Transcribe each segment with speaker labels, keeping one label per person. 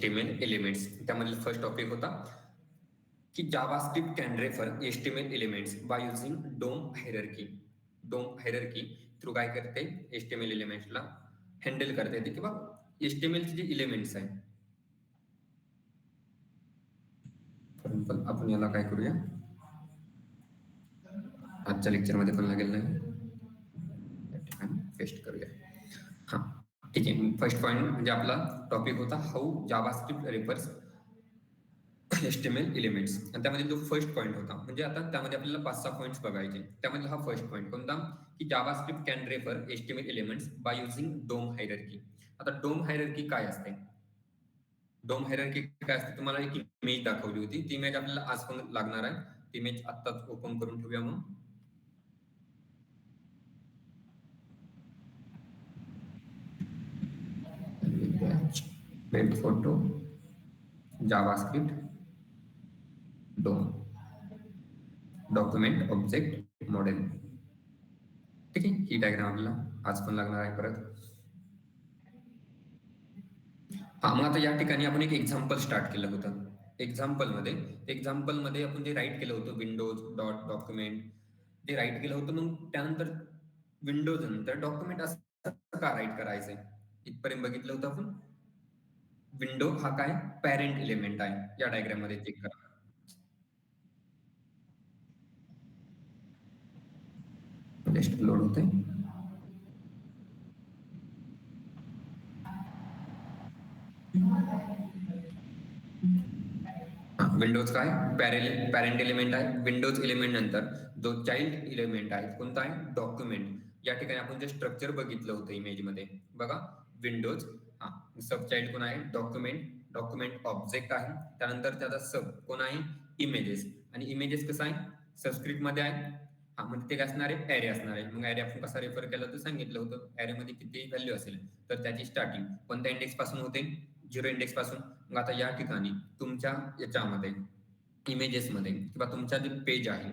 Speaker 1: HTML elements. त्यामधील first topic होता की JavaScript can refer HTML elements by using DOM hierarchy. DOM hierarchy through काय करते, HTML एलिमेंट्सला handle करता येते किंवा HTMLचे जे एलिमेंट्स आहेत. आपण याला काय करूया, आजच्या लेक्चरमध्ये पण लागेल नाही, या ठिकाणी पेस्ट करूया. हा ठीक आहे. फर्स्ट पॉईंट म्हणजे आपला टॉपिक होता how JavaScript refers HTML elements. आणि त्यामध्ये जो फर्स्ट पॉईंट होता, म्हणजे आता त्यामध्ये आपल्याला 5-6 पॉईंट्स बघायचे. त्यामध्ये हा फर्स्ट पॉईंट कोणता, की JavaScript can refer HTML elements by using DOM hierarchy. आता डोम हायरार्की काय असते, डोम हायरार्की काय असते, तुम्हाला एक इमेज दाखवली होती. ती इमेज आपल्याला आज पण लागणार आहे. ती इमेज आत्ताच ओपन करून ठेवूया. मग web photo JavaScript DOM document object model. ठीक आहे, ही डायग्राम आपल्याला आज पण लागणार आहे परत. हा मग आता या ठिकाणी आपण एक एक्झाम्पल स्टार्ट केलं होतं. एक्झाम्पलमध्ये आपण जे राईट केलं होतं विंडोज डॉट डॉक्युमेंट, जे राईट केलं होतं. मग त्यानंतर विंडोज नंतर डॉक्युमेंट असं का राईट करायचंय, इथपर्यंत बघितलं होतं आपण. विंडो हा काय पॅरेंट एलिमेंट आहे. या डायग्राम मध्ये चेक करा. लिस्ट लोड होते. विंडोज काय पॅरेंट एलिमेंट आहे. विंडोज एलिमेंट नंतर जो चाइल्ड एलिमेंट आहे कोणता आहे, डॉक्युमेंट. या ठिकाणी आपण जे स्ट्रक्चर बघितलं होतं इमेज मध्ये बघा, विंडोज, सब चाइल्ड कोण आहे, डॉक्युमेंट ऑब्जेक्ट आहे. त्यानंतर त्याचा सब कोण आहे, इमेजेस. आणि इमेजेस कसं आहे, सबस्क्रिप्ट मध्ये आहे. म्हणजे ते काय असणार आहे, ॲरे असणार आहे. मग ॲरे आपण कसा रेफर केला तर सांगितलं होतं. ॲरे मध्ये किती व्हॅल्यू असेल तर त्याची स्टार्टिंग कोणत्या इंडेक्स पासून होते, 0 इंडेक्स पासून. मग आता या ठिकाणी तुमच्या याच्यामध्ये इमेजेसमध्ये किंवा तुमच्या जे पेज आहे,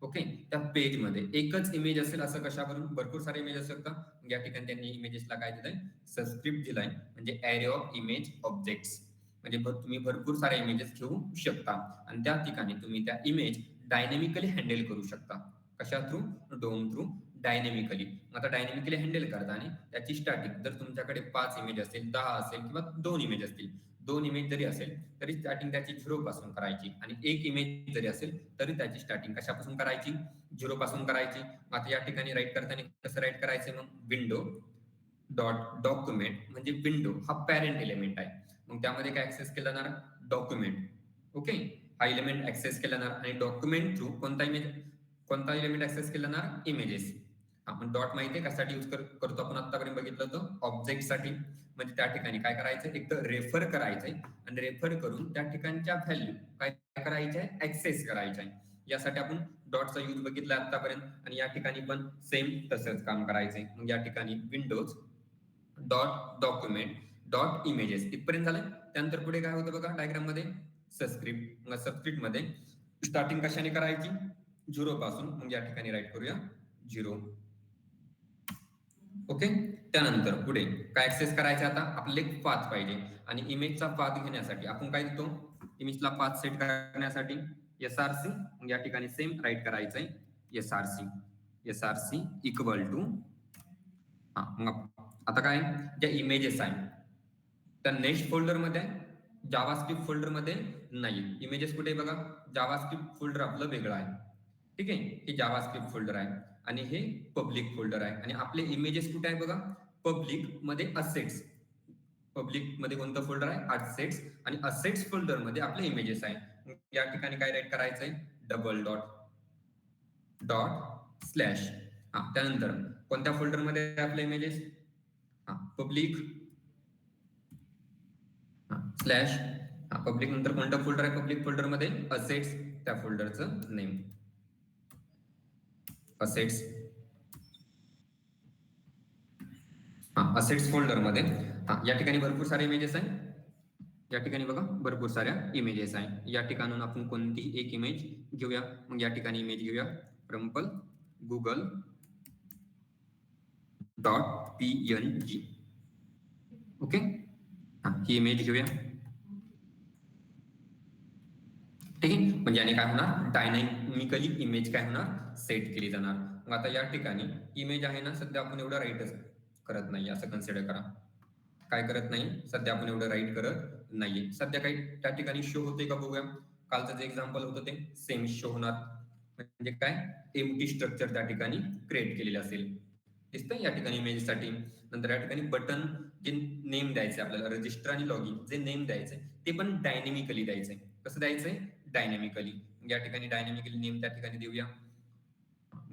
Speaker 1: ओके, त्या पेजमध्ये एकच इमेज असेल असं कशावरून, भरपूर सारे इमेज असू शकतात. या ठिकाणी त्यांनी इमेजेसला काय दिलंय, सबस्क्रिप्ट दिलाय, म्हणजे ॲरे ऑफ इमेज ऑब्जेक्ट्स. म्हणजे तुम्ही भरपूर सारे इमेजेस घेऊ शकता आणि त्या ठिकाणी तुम्ही त्या इमेज डायनॅमिकली हँडल करू शकता. कशा थ्रू, डोम थ्रू डायनॅमिकली. आता डायनॅमिकली हँडल करताना त्याची स्टार्टिंग जर तुमच्याकडे 5 इमेज असेल, 10 असेल किंवा 2 इमेज असतील, 2 इमेज जरी असेल तरी स्टार्टिंग त्याची 0 पासून करायची. आणि 1 इमेज जरी असेल तरी त्याची स्टार्टिंग कशापासून करायची, 0 पासून करायची. आता या ठिकाणी राईट करताना कसं राईट करायचं, मग विंडो डॉट डॉक्युमेंट, म्हणजे विंडो हा पॅरेंट एलिमेंट आहे. मग त्यामध्ये काय ऍक्सेस केलं जाणार, डॉक्युमेंट. ओके, हा एलिमेंट ऍक्सेस केला जाणार आणि डॉक्युमेंट थ्रू कोणता एलिमेंट ऍक्सेस केला जाणार, इमेजेस. आपण डॉट माहिती आहे कशासाठी यूज करतो, आपण आतापर्यंत बघितलं होतं ऑब्जेक्ट साठी. म्हणजे त्या ठिकाणी काय करायचं, एक तर रेफर करायचंय आणि रेफर करून त्या ठिकाणच्या व्हॅल्यू काय करायच्या, ऍक्सेस करायच्या. यासाठी आपण डॉटचा यूज बघितला आतापर्यंत. आणि या ठिकाणी पण सेम तसंच काम करायचंय. मग या ठिकाणी Windows dot document dot images इथपर्यंत झालं. त्यानंतर पुढे काय होतं बघा डायग्राम मध्ये, सबस्क्रिप्ट. मग सबस्क्रिप्ट मध्ये स्टार्टिंग कशाने करायची, 0 पासून. मग या ठिकाणी राईट करूया 0. ओके, त्यानंतर पुढे काय ऍक्सेस करायचं, आता आपले पाथ पाहिजे. आणि इमेजचा पाथ घेण्यासाठी आपण काय देतो, इमेजला पाथ सेट करण्यासाठी SRC. या ठिकाणी सेम राईट करायचंय SRC इक्वल टू, मग आता काय, ज्या इमेजेस आहे त्या नेक्स्ट फोल्डर मध्ये, जावास्क्रिप्ट फोल्डर मध्ये नाही. इमेजेस कुठे बघा, जावास्क्रिप्ट फोल्डर आपलं वेगळं आहे. ठीक आहे, हे जावास्क्रिप्ट फोल्डर आहे आणि हे पब्लिक फोल्डर आहे. आणि आपले इमेजेस कुठे आहे बघा, पब्लिक मध्ये असेट्स. पब्लिक मध्ये कोणतं फोल्डर आहे, असेट्स. आणि असेट्स फोल्डर मध्ये आपले इमेजेस आहे. या ठिकाणी काय राईट करायचंय, डबल डॉट स्लॅश. त्यानंतर कोणत्या फोल्डर मध्ये आपले इमेजेस, पब्लिक स्लॅश. पब्लिक नंतर कोणतं फोल्डर आहे, पब्लिक फोल्डर मध्ये असेट्स, त्या फोल्डरचं नेम असेट्स. असेट्स फोल्डर मध्ये या ठिकाणी भरपूर सारे इमेजेस आहे. या ठिकाणी बघा भरपूर साऱ्या इमेजेस आहे. या ठिकाणून आपण कोणती एक इमेज घेऊया. मग या ठिकाणी इमेज घेऊया रंपल गुगल डॉट PNG. ओके, ही इमेज घेऊया. ठीक आहे. म्हणजे याने काय होणार, डायनॅमिकली इमेज काय होणार, सेट केली जाणार. मग आता या ठिकाणी इमेज आहे ना, सध्या आपण एवढं राईटच करत नाही असं कन्सिडर करा. काय करत नाही, सध्या आपण एवढं राईट करत नाहीये. सध्या काही त्या ठिकाणी शो होते का बघूया. कालचं जे एक्झाम्पल होतं ते सेम शो होणार. म्हणजे काय, एम्प्टी स्ट्रक्चर त्या ठिकाणी क्रिएट केलेलं असेल. दिसतंय या ठिकाणी इमेजसाठी. नंतर या ठिकाणी बटन जे नेम द्यायचे आपल्याला, रजिस्टर आणि लॉगिन जे नेम द्यायचे ते पण डायनेमिकली द्यायचंय. कसं द्यायचंय, डायनेमिकली. या ठिकाणी डायनेमिकली नेम त्या ठिकाणी देऊया.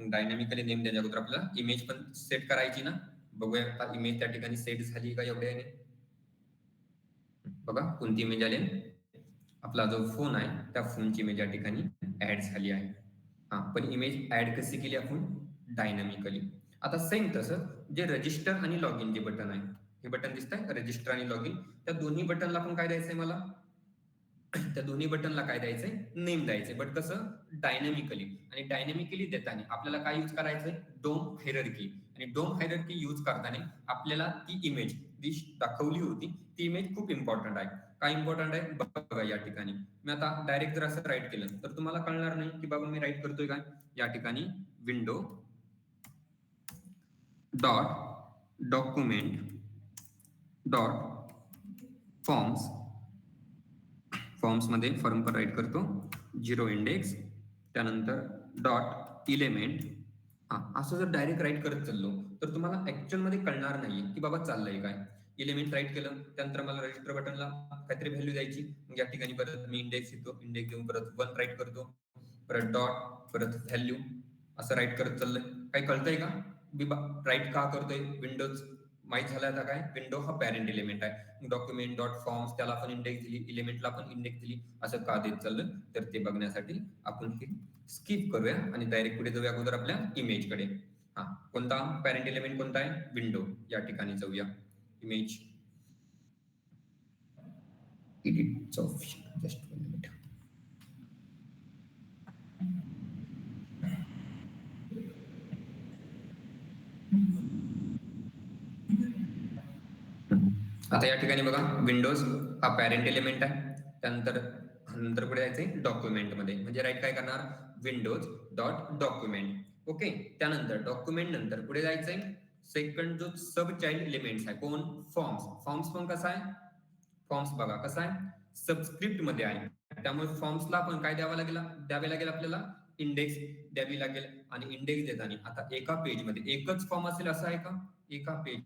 Speaker 1: डायनेमिकली नेम द्यायच्या अगोदर आपल्याला इमेज पण सेट करायची ना. बघूया आता इमेज त्या ठिकाणी सेट झाली का एवढ्याने. बघा कोणती इमेज आली, आपला जो फोन आहे त्या फोनची इमेज या ठिकाणी ऍड झाली आहे. हा, पण इमेज ऍड कशी केली आपण, डायनामिकली. आता सेम तसं जे रजिस्टर आणि लॉग इन जे बटन आहे, हे बटन दिसत आहे रजिस्टर आणि लॉग इन, त्या दोन्ही बटनला पण काय द्यायचंय मला, त्या दोन्ही बटनला काय द्यायचंय, नेम द्यायचंय. बट कसं, डायनॅमिकली. आणि डायनॅमिकली देताना आपल्याला काय यूज करायचंय, डोम हायरार्की. आणि डोम हायरार्की यूज करताना आपल्याला ती इमेज जी दाखवली होती ती इमेज खूप इम्पॉर्टंट आहे. काय इम्पॉर्टंट आहे बघा या ठिकाणी. मी आता डायरेक्ट जर असं राईट केलं तर तुम्हाला कळणार नाही की बाबा मी राईट करतोय काय. या ठिकाणी window dot document dot forms, forms मध्ये फॉर्म पर राईट करतो, 0 इंडेक्स, त्यानंतर डॉट इलेमेंट. हा, असं जर डायरेक्ट राईट करत चाललो तर तुम्हाला ऍक्च्युअल मध्ये कळणार नाहीये की बाबा चाललंय काय. इलेमेंट राईट केलं, त्यानंतर मला रजिस्टर बटनला काहीतरी व्हॅल्यू द्यायची. मग या ठिकाणी परत मी इंडेक्स येतो, इंडेक्स देऊन परत 1 राईट करतो, परत डॉट, परत व्हॅल्यू, असं राईट करत चाललंय. काही कळतंय का मी राईट का करतोय. विंडोज माहित झालं आता काय, विंडो हा पॅरेंट एलिमेंट आहे. डॉक्युमेंट डॉट फॉर्म्स त्याला आपण इंडेक्स दिली, इलिमेंटला पण इंडेक्स दिली, असं का देत चाललं तर ते बघण्यासाठी आपण हे स्किप करूया आणि डायरेक्ट पुढे जाऊया अगोदर आपल्या इमेजकडे. हा, कोणता पॅरेंट एलिमेंट कोणता आहे, विंडो. या ठिकाणी जाऊया image edit option, just 1 minute. आता या ठिकाणी बघा विंडोज हा पॅरेंट एलिमेंट आहे. त्यानंतर नंतर पुढे जायचंय डॉक्युमेंट मध्ये, म्हणजे राईट काय करणार, विंडोज डॉट डॉक्युमेंट. ओके, त्यानंतर डॉक्युमेंट नंतर पुढे जायचंय सेकंड जो सब चाइल्ड एलिमेंट्स आहे कोण, फॉर्म्स. फॉर्म्स पण कसा आहे, फॉर्म्स बघा कसा आहे, सबस्क्रिप्ट मध्ये आहे. त्यामुळे फॉर्म्सला पण काय द्यावे लागेल आपल्याला, इंडेक्स द्यावी लागेल. आणि इंडेक्स देताना आता एका पेज मध्ये एकच फॉर्म असेल असं आहे का, एका पेज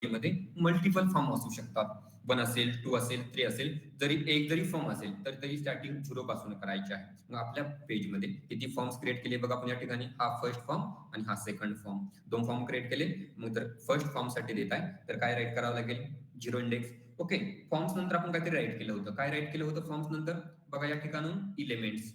Speaker 1: मध्ये मल्टिपल फॉर्म असू शकतात. 1 असेल, 2 असेल, 3 असेल, जरी एक जरी फॉर्म असेल तर तरी स्टार्टिंग 0 पासून करायचे आहे. मग आपल्या पेजमध्ये किती फॉर्म्स क्रिएट केले बघा आपण या ठिकाणी, हा फर्स्ट फॉर्म आणि हा सेकंड फॉर्म, 2 फॉर्म क्रिएट केले. मग जर फर्स्ट फॉर्म साठी देत आहे तर काय राईट करावं लागेल, 0 इंडेक्स. ओके, फॉर्म्स नंतर आपण काहीतरी राईट केलं होतं, काय राईट केलं होतं फॉर्म्स नंतर बघा या ठिकाणी, इलेमेंट्स.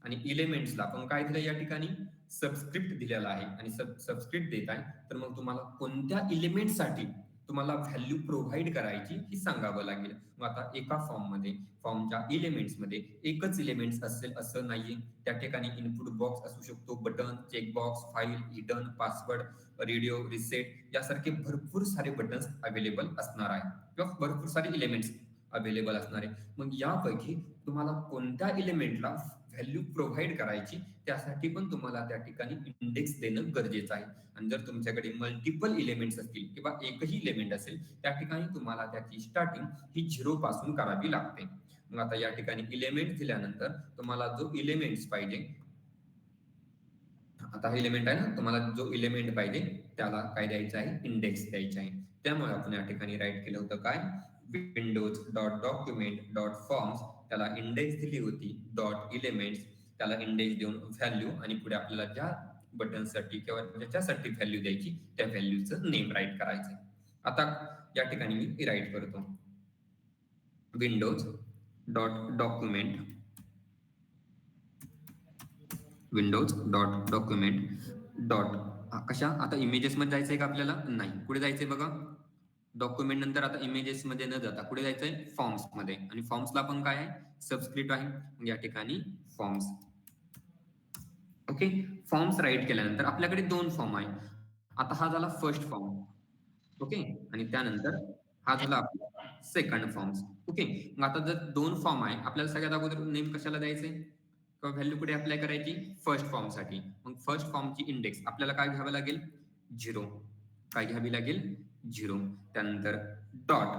Speaker 1: आणि इलेमेंट्सला आपण काय दिलं या ठिकाणी, सबस्क्रिप्ट दिलेला आहे. आणि सबस्क्रिप्ट देत आहे तर मग तुम्हाला कोणत्या इलिमेंटसाठी तुम्हाला व्हॅल्यू प्रोव्हाइड करायची ही सांगावं लागेल. मग आता एका फॉर्म मध्ये, फॉर्मच्या इलिमेंट्स मध्ये एकच इलिमेंट्स असेल असं नाहीये. त्या ठिकाणी इनपुट बॉक्स असू शकतो, button, checkbox, file, hidden, password, radio, reset यासारखे भरपूर सारे बटन्स अवेलेबल असणार आहे किंवा भरपूर सारे इलिमेंट्स अवेलेबल असणार आहे. मग यापैकी तुम्हाला कोणत्या इलिमेंटला व्हॅल्यू प्रोव्हाइड करायची त्यासाठी पण तुम्हाला त्या ठिकाणी इंडेक्स देणं गरजेचं आहे. आणि जर तुमच्याकडे मल्टिपल इलिमेंट्स असतील किंवा एकही इलिमेंट असेल त्या ठिकाणी तुम्हाला त्याची स्टार्टिंग ही 0 पासून करावी लागते. मग आता या ठिकाणी इलिमेंट दिल्यानंतर तुम्हाला जो इलिमेंट्स पाहिजे, आता हा इलिमेंट आहे ना, तुम्हाला जो इलिमेंट पाहिजे त्याला काय द्यायचं आहे, इंडेक्स द्यायचा आहे. त्यामुळे आपण या ठिकाणी राईट केलं होतं काय, Windows dot document dot forms, त्याला इंडेक्स दिली होती, डॉट इलिमेंट्स, त्याला इंडेक्स देऊन व्हॅल्यू, आणि पुढे आपल्याला ज्या बटनसाठी किंवा ज्याच्यासाठी व्हॅल्यू द्यायची त्या व्हॅल्यूचं नेम राईट करायचं. आता या ठिकाणी मी राईट करतो Windows dot document, Windows dot document dot, कशा, आता इमेजेस मध्ये जायचंय का आपल्याला, नाही, कुठे जायचंय बघा, डॉक्युमेंट नंतर आता इमेजेस मध्ये न जाता कुठे जायचंय, फॉर्म्स मध्ये. आणि फॉर्म्सला पण काय आहे, सबस्क्रिप्ट आहे. या ठिकाणी फॉर्म्स. ओके, फॉर्म्स राईट केल्यानंतर आपल्याकडे 2 फॉर्म आहे. आता हा झाला फर्स्ट फॉर्म. ओके, आणि त्यानंतर हा झाला आपला सेकंड फॉर्म्स. ओके. मग आता जर 2 फॉर्म आहे, आपल्याला सगळ्यात अगोदर नेम कशाला द्यायचंय? किंवा व्हॅल्यू कुठे अप्लाय करायची? फर्स्ट फॉर्मसाठी. मग फर्स्ट फॉर्मची इंडेक्स आपल्याला काय घ्यावं लागेल? 0. काय घ्यावी लागेल? 0. त्यानंतर डॉट.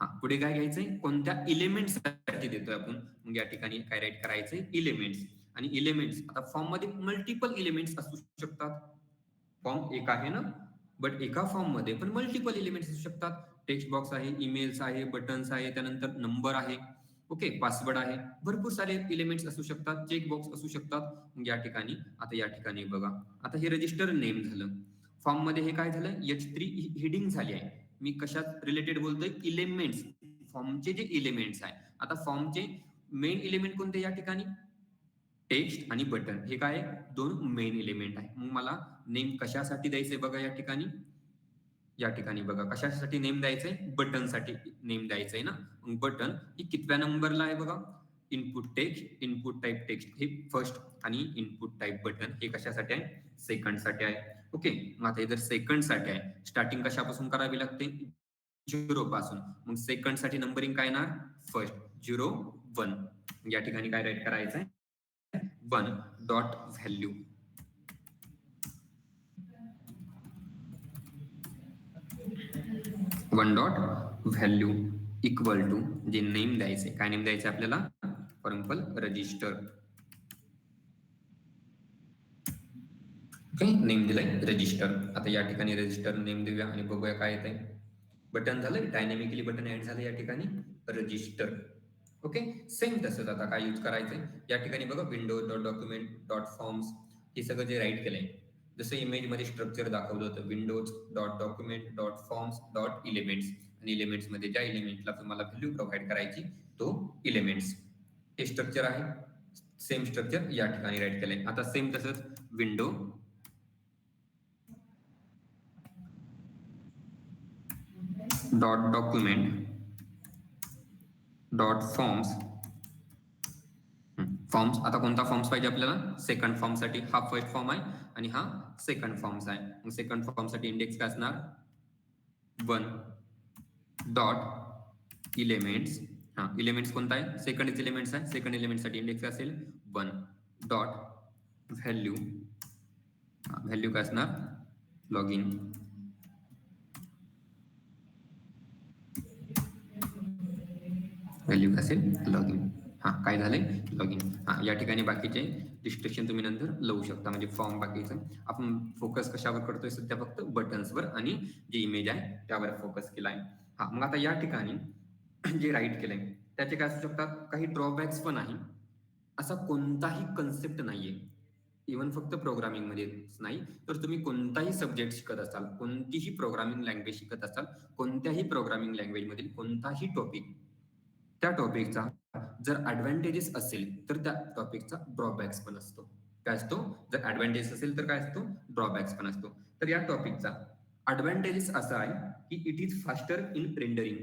Speaker 1: हां, पुढे काय घ्यायचंय? कोणत्या एलिमेंट्ससाठी देतोय आपण? मग या ठिकाणी काय राइट करायचंय? एलिमेंट्स. आणि एलिमेंट्स आता फॉर्ममध्ये मल्टिपल एलिमेंट्स असू शकतात. फॉर्म एक आहे ना, बट एका फॉर्ममध्ये पण मल्टिपल एलिमेंट्स असू शकतात. टेक्स्ट बॉक्स आहे, ईमेल्स आहे, बटन्स आहे, त्यानंतर नंबर आहे, ओके, पासवर्ड आहे. भरपूर सारे एलिमेंट्स असू शकतात, चेक बॉक्स असू शकतात. मग या ठिकाणी आता या ठिकाणी बघा, आता हे रजिस्टर नेम झालं. फॉर्ममध्ये हे काय झालं? H3 हेडिंग झाली आहे. मी कशात रिलेटेड बोलतोय? एलिमेंट्स. फॉर्मचे जे एलिमेंट्स आहे. आता फॉर्मचे मेन एलिमेंट कोणते या ठिकाणी? टेक्स्ट आणि बटन हे काय दोन मेन एलिमेंट आहे. मग मला नेम कशासाठी द्यायचंय बघा या ठिकाणी. या ठिकाणी बघा कशासाठी नेम द्यायचंय? बटनसाठी नेम द्यायचंय ना. मग बटन ही कितव्या नंबरला आहे बघा? Input text, input type text हे फर्स्ट आणि इनपुट टाइप बटन हे कशासाठी आहे? सेकंडसाठी आहे. ओके. मग आता हे जर सेकंडसाठी आहे, स्टार्टिंग कशापासून करावी लागते? 0 पासून. मग सेकंडसाठी नंबरिंग काय येणार? फर्स्ट 0 1. या ठिकाणी काय राईट करायचंय? 1 dot value. 1 dot value equal to जे नेम द्यायचे. काय नेम द्यायचे आपल्याला? For example register. Okay, name दिलाय रजिस्टर. आता या ठिकाणी रजिस्टर नेम देऊया आणि बघूया काय येतंय. बटन झालं, डायनॅमिकली बटन ऍड झालं या ठिकाणी रजिस्टर. ओके, सेम तसंच आता काय यूज करायचंय या ठिकाणी बघा, Windows dot document dot forms हे सगळं जे राईट केलंय, जसं इमेजमध्ये स्ट्रक्चर दाखवलं होतं, Windows dot document dot forms dot elements. आणि एलिमेंट्समध्ये ज्या एलिमेंटला तुम्हाला व्हॅल्यू प्रोव्हाइड करायची तो एलिमेंट्स हे स्ट्रक्चर आहे. सेम स्ट्रक्चर या ठिकाणी राईट केलंय. आता सेम तसंच window dot document dot forms. Forms आता कोणता फॉर्म्स पाहिजे आपल्याला? सेकंड फॉर्मसाठी हा फर्स्ट फॉर्म आहे आणि हा सेकंड फॉर्म्स आहे. मग सेकंड फॉर्मसाठी इंडेक्स काय असणार? 1 डॉट एलिमेंट्स. हा, एलिमेंट्स कोणता आहे? सेकंड एलिमेंट्स आहे. सेकंड एलिमेंटसाठी इंडेक्स काय असेल? 1 डॉट व्हॅल्यू. व्हॅल्यू काय असणार? Log in. व्हॅल्यू काय असेल? Log in. हा, काय झालंय? Log in. हा, या ठिकाणी बाकीचे रिस्ट्रिक्शन तुम्ही नंतर लावू शकता. म्हणजे फॉर्म बाकीचं आपण फोकस कशावर करतोय सध्या? फक्त बटन्सवर आणि जे इमेज आहे त्यावर फोकस केलाय. हा, मग आता या ठिकाणी जे राईट केलंय त्याचे काय असू शकतात? काही ड्रॉबॅक्स पण आहे. असा कोणताही कन्सेप्ट नाहीये, इव्हन फक्त प्रोग्रामिंग मध्येच नाही, तर तुम्ही कोणताही सब्जेक्ट शिकत असाल, कोणतीही प्रोग्रामिंग लँग्वेज शिकत असाल, कोणत्याही प्रोग्रामिंग लँग्वेज मधील कोणताही टॉपिक, त्या टॉपिकचा जर ऍडव्हान्टेजेस असेल तर त्या टॉपिकचा ड्रॉबॅक्स पण असतो. काय असतो? जर ऍडव्हान्टेजेस असेल तर काय असतो? ड्रॉबॅक्स पण असतो. तर या टॉपिकचा ऍडव्हान्टेजेस असा आहे की it is faster in rendering.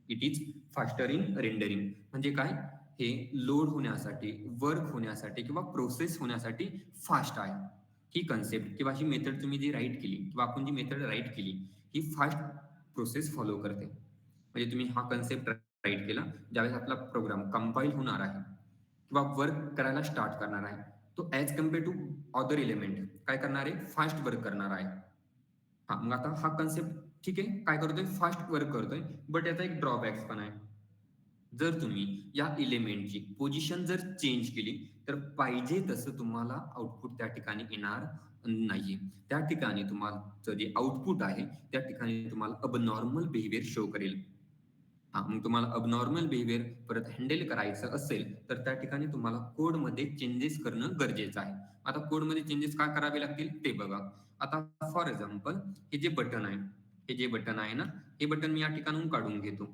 Speaker 1: It is faster in rendering म्हणजे काय? हे लोड होण्यासाठी, वर्क होण्यासाठी किंवा प्रोसेस होण्यासाठी फास्ट आहे. ही कन्सेप्ट किंवा ही मेथड तुम्ही जी राईट केली किंवा आपण जी मेथड राईट केली ही फास्ट प्रोसेस फॉलो करते. म्हणजे तुम्ही हा कन्सेप्ट राईट केला, ज्यावेळेस आपला प्रोग्राम कंपाईल होणार आहे किंवा वर्क करायला स्टार्ट करणार आहे, तो as compare to other element काय करणार आहे? फास्ट वर्क करणार आहे. हां, मग आता हा कन्सेप्ट ठीक आहे, काय करतोय? फास्ट वर्क करतोय, बट याचा एक ड्रॉबॅक्स पण आहे. जर तुम्ही या एलिमेंटची पोझिशन जर चेंज केली, तर पाहिजे तसं तुम्हाला आउटपुट त्या ठिकाणी येणार नाहीये. त्या ठिकाणी तुमचं जे आउटपुट आहे, त्या ठिकाणी तुम्हाला अबनॉर्मल बिहेवियर शो करेल. हां, मग तुम्हाला अबनॉर्मल बिहेवियर परत हँडल करायचं असेल, तर त्या ठिकाणी तुम्हाला कोडमध्ये चेंजेस करणं गरजेचं आहे. आता कोडमध्ये चेंजेस काय करावे लागतील ते बघा. आता फॉर एक्झाम्पल हे जे बटन आहे, हे जे बटन आहे ना, हे बटन मी या ठिकाणाहून काढून घेतो.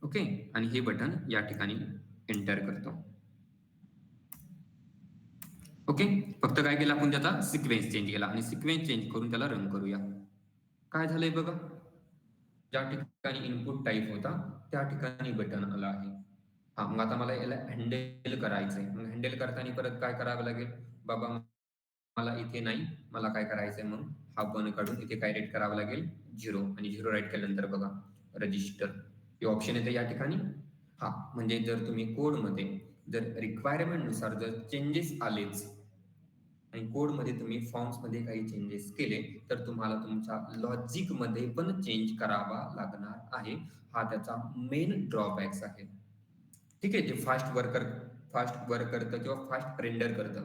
Speaker 1: ओके. आणि हे बटन या ठिकाणी एंटर करतो. ओके. फक्त काय केलं आपण? त्याचा सिक्वेन्स चेंज केला आणि सिक्वेन्स चेंज करून त्याला रन करूया. काय झालंय बघा? ज्या ठिकाणी इनपुट टाइप होता, त्या ठिकाणी बटन आलं आहे. हां, मग आता मला याला हँडल करायचंय. मग हँडल करताना परत काय करावं लागेल? बाबा मला इथे नाही, मला काय करायचंय मग? हा 1 काढून इथे काय राईट करावं लागेल? 0 आणि 0 राईट केल्यानंतर बघा रजिस्टर हे ऑप्शन येते या ठिकाणी. हा म्हणजे जर तुम्ही कोडमध्ये जर रिक्वायरमेंट नुसार जर चेंजेस आलेच आणि कोडमध्ये तुम्ही फॉर्म्समध्ये काही चेंजेस केले तर तुम्हाला तुमच्या लॉजिकमध्ये पण चेंज करावा लागणार आहे. हा त्याचा मेन ड्रॉबॅक्स आहे. ठीक आहे, जे फास्ट वर्क करतं किंवा फास्ट रेंडर करतं.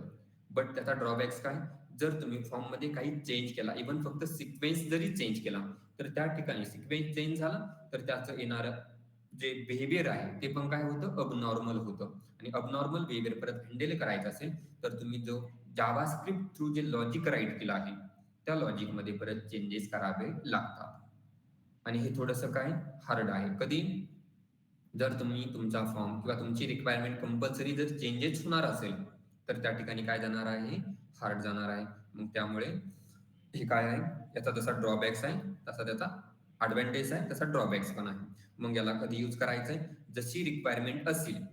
Speaker 1: बट त्याचा ड्रॉबॅक्स काय? जर तुम्ही फॉर्ममध्ये काही चेंज केला, इव्हन फक्त सिक्वेन्स जरी चेंज केला, तर त्या ठिकाणी सिक्वेन्स चेंज झाला, तर त्याचं येणारं जे बिहेवियर आहे ते पण काय होतं? अबनॉर्मल होतं. आणि अबनॉर्मल बिहेवियर परत हँडल करायचं असेल, तर तुम्ही जो जावास्क्रिप्ट थ्रू जे लॉजिक राईट केलं आहे, त्या लॉजिकमध्ये परत चेंजेस करावे लागतात. आणि हे थोडंसं काय हार्ड आहे. कधी? जर तुम्ही तुमचा फॉर्म किंवा तुमची रिक्वायरमेंट कंपल्सरी जर चेंजेस होणार असेल, तर त्या ठिकाणी काय जाणार आहे? हार्ड जाणार आहे. मग त्यामुळे हे काय आहे? याचा जसा ड्रॉबॅक्स आहे, तसा त्याचा ॲडव्हांटेज आहे, तसा ड्रॉबॅक्स पण आहे. मग याला कधी यूज करायचं आहे? जशी रिक्वायरमेंट असेल.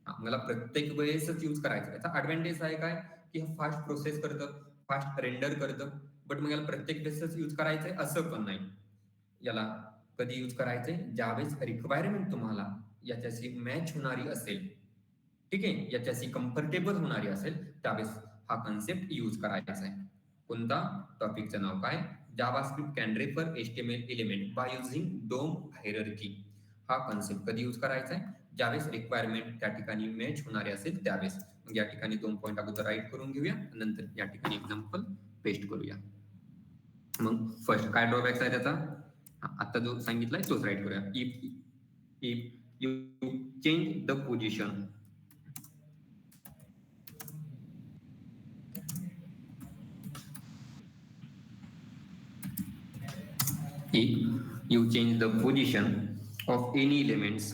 Speaker 1: मला प्रत्येक वेळेसच यूज करायचं. याचा ॲडव्हांटेज आहे काय? की हे फास्ट प्रोसेस करतं, फास्ट रेंडर करतं. बट मग याला प्रत्येक वेळेसच यूज करायचंय असं पण नाही. याला कधी यूज करायचंय? ज्यावेळेस रिक्वायरमेंट तुम्हाला याच्याशी मॅच होणारी असेल, ठीक आहे, याच्याशी कम्फर्टेबल होणारी असेल, त्यावेळेस हा कन्सेप्ट यूज करायचा आहे. कोणता? टॉपिकचं नाव काय? JavaScript can refer HTML element by using DOM hierarchy. हा कन्सेप्ट कधी यूज करायचा आहे? ज्यावेळेस रिक्वायरमेंट त्या ठिकाणी मॅच होणारी असेल त्यावेळेस. मग या ठिकाणी 2 पॉइंट अगोदर राईट करून घेऊया, नंतर या ठिकाणी एक्झाम्पल पेस्ट करूया. मग फर्स्ट काय ड्रॉबॅक्स आहे त्याचा? आता जो सांगितलाय तोच राईट करूया. If you change the position if you change the position of any elements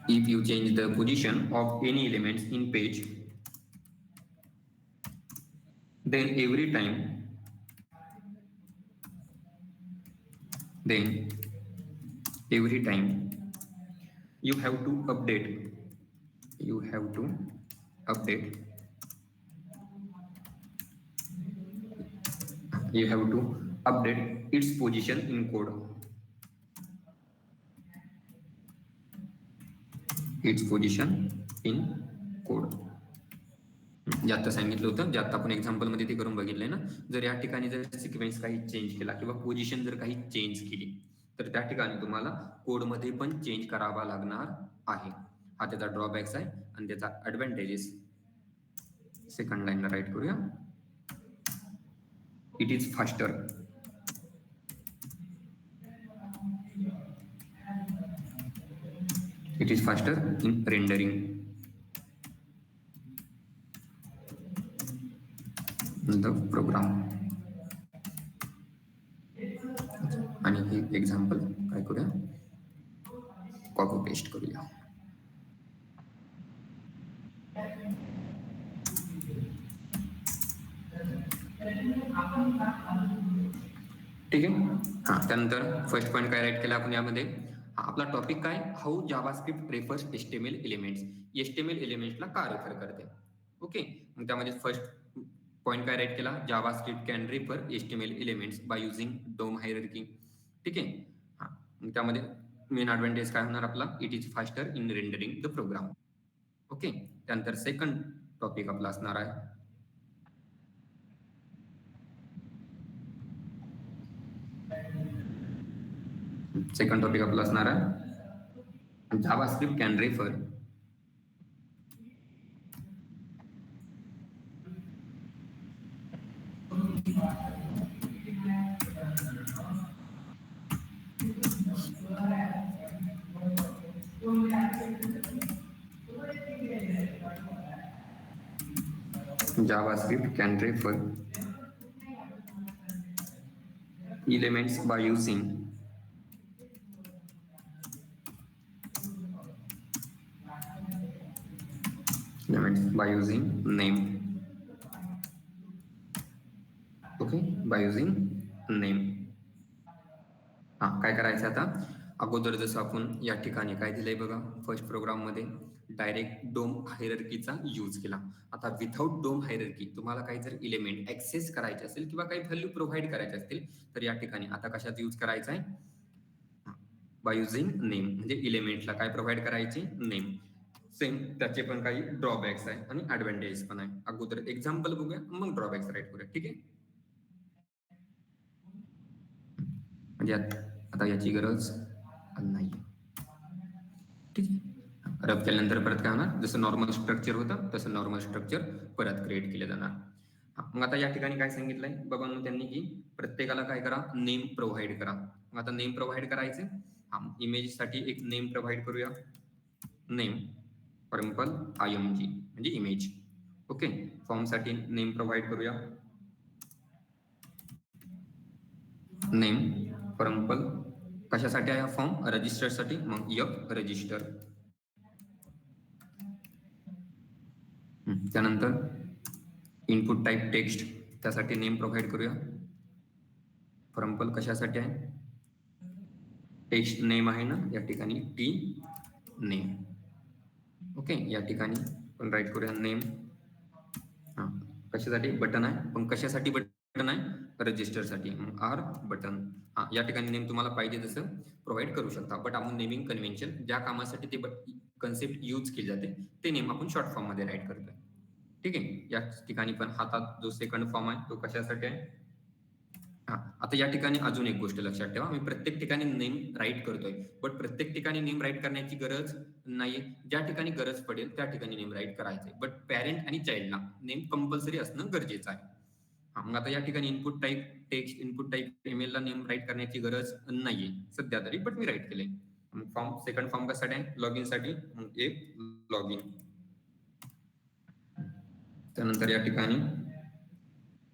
Speaker 1: if you change the position of any elements in page, then every time you have to update you have to update its position in code. Its position in code. जे आता सांगितलं होतं, जे आता आपण example मध्ये ते करून बघितलंय ना. जर या ठिकाणी जर सिक्वेन्स काही चेंज केला किंवा पोझिशन जर काही चेंज केली, तर त्या ठिकाणी तुम्हाला कोडमध्ये पण चेंज करावा लागणार आहे. हा त्याचा ड्रॉबॅक्स आहे आणि त्याचा ऍडव्हांटेजेस सेकंड लाईनला राईट करूया. It is faster. It is faster in rendering the program. आणि हे एक्झाम्पल काय करूया? कॉपी पेस्ट करूया. ठीक आहे. त्यानंतर फर्स्ट पॉईंट काय राईट केला आपण यामध्ये? आपला टॉपिक काय? How JavaScript refers HTML elements. एचटीएमएल एलिमेंट्सला का रेफर करते? ओके. मग त्यामध्ये फर्स्ट पॉईंट काय राईट केला? JavaScript can refer HTML elements by using DOM hierarchy. ठीक आहे. मग त्यामध्ये मेन ऍडव्हांटेज काय होणार आपला? It is faster in rendering the program. Okay. त्यानंतर सेकंड टॉपिक आपला असणार आहे JavaScript can refer JavaScript can refer elements by using name. Okay, by using name. काय करायचं आता? अगोदर जसं आपण या ठिकाणी काय दिलंय बघा, फर्स्ट प्रोग्राम मध्ये डायरेक्ट डोम हायरार्कीचा यूज केला. आता विथआउट डोम हायरार्की तुम्हाला काही जर इलिमेंट ॲक्सेस करायचे असेल किंवा काही व्हॅल्यू प्रोव्हाईड करायचे असतील, तर या ठिकाणी आता कशात यूज करायचा आहे? बाय युझिंग नेम, म्हणजे इलिमेंटला काय प्रोव्हाईड करायची? नेम. सेम त्याचे पण काही ड्रॉबॅक्स आहे आणि ॲडव्हांटेज पण आहे. अगोदर एक्झाम्पल बघूया, मग ड्रॉबॅक्स राईट करूया. ठीक आहे? म्हणजे आता याची गरज नाही. ठीक आहे. रब केल्यानंतर परत काय होणार? जसं नॉर्मल स्ट्रक्चर होतं तसं नॉर्मल स्ट्रक्चर परत क्रिएट केलं जाणार. मग आता या ठिकाणी काय सांगितलंय बघा, मग त्यांनी की प्रत्येकाला काय करा? नेम प्रोव्हाइड करा. मग आता नेम प्रोव्हाइड करायचे. इमेजसाठी एक नेम प्रोव्हाइड करूया. नेम फॉर एक्झाम्पल IMG म्हणजे इमेज. ओके. फॉर्मसाठी नेम प्रोव्हाइड करूया. नेम फॉर एक्झाम्पल कशासाठी आहे फॉर्म? रजिस्टरसाठी. मग रजिस्टर. त्यानंतर इनपुट टाईप टेक्स्ट, त्यासाठी नेम प्रोव्हाइड करूया. फॉर एक्झाम्पल कशासाठी आहे? टेक्स्ट नेम आहे ना, या ठिकाणी टी नेम. ओके. या ठिकाणी पण राईट करूया नेम. कशासाठी? बटन आहे. पण कशासाठी बटन आहे? रजिस्टरसाठी. R button. या ठिकाणी नेम तुम्हाला पाहिजे तसं प्रोव्हाइड करू शकता. बट आपण नेमिंग कन्व्हेन्शन ज्या कामासाठी ते कन्सेप्ट यूज केली जाते ते नेम आपण शॉर्ट फॉर्म मध्ये राईट करतोय. ठीक आहे. या ठिकाणी पण हातात जो सेकंड फॉर्म आहे तो कशासाठी आहे? आता या ठिकाणी अजून एक गोष्ट लक्षात ठेवा, मी प्रत्येक ठिकाणी नेम राईट करतोय, बट प्रत्येक ठिकाणी नेम राईट करण्याची गरज नाहीये. ज्या ठिकाणी गरज पडेल त्या ठिकाणी नेम राईट करायचंय. बट पॅरेंट आणि चाइल्डला नेम कंपल्सरी असणं गरजेचं आहे. मग आता या ठिकाणी input type text, input type ईमेलला नेम राईट करण्याची गरज नाहीये सध्या तरी, बट मी राईट केले. फॉर्म सेकंड फॉर्म कशासाठी आहे? लॉग साठी. मग एक लॉग इन. त्यानंतर या ठिकाणी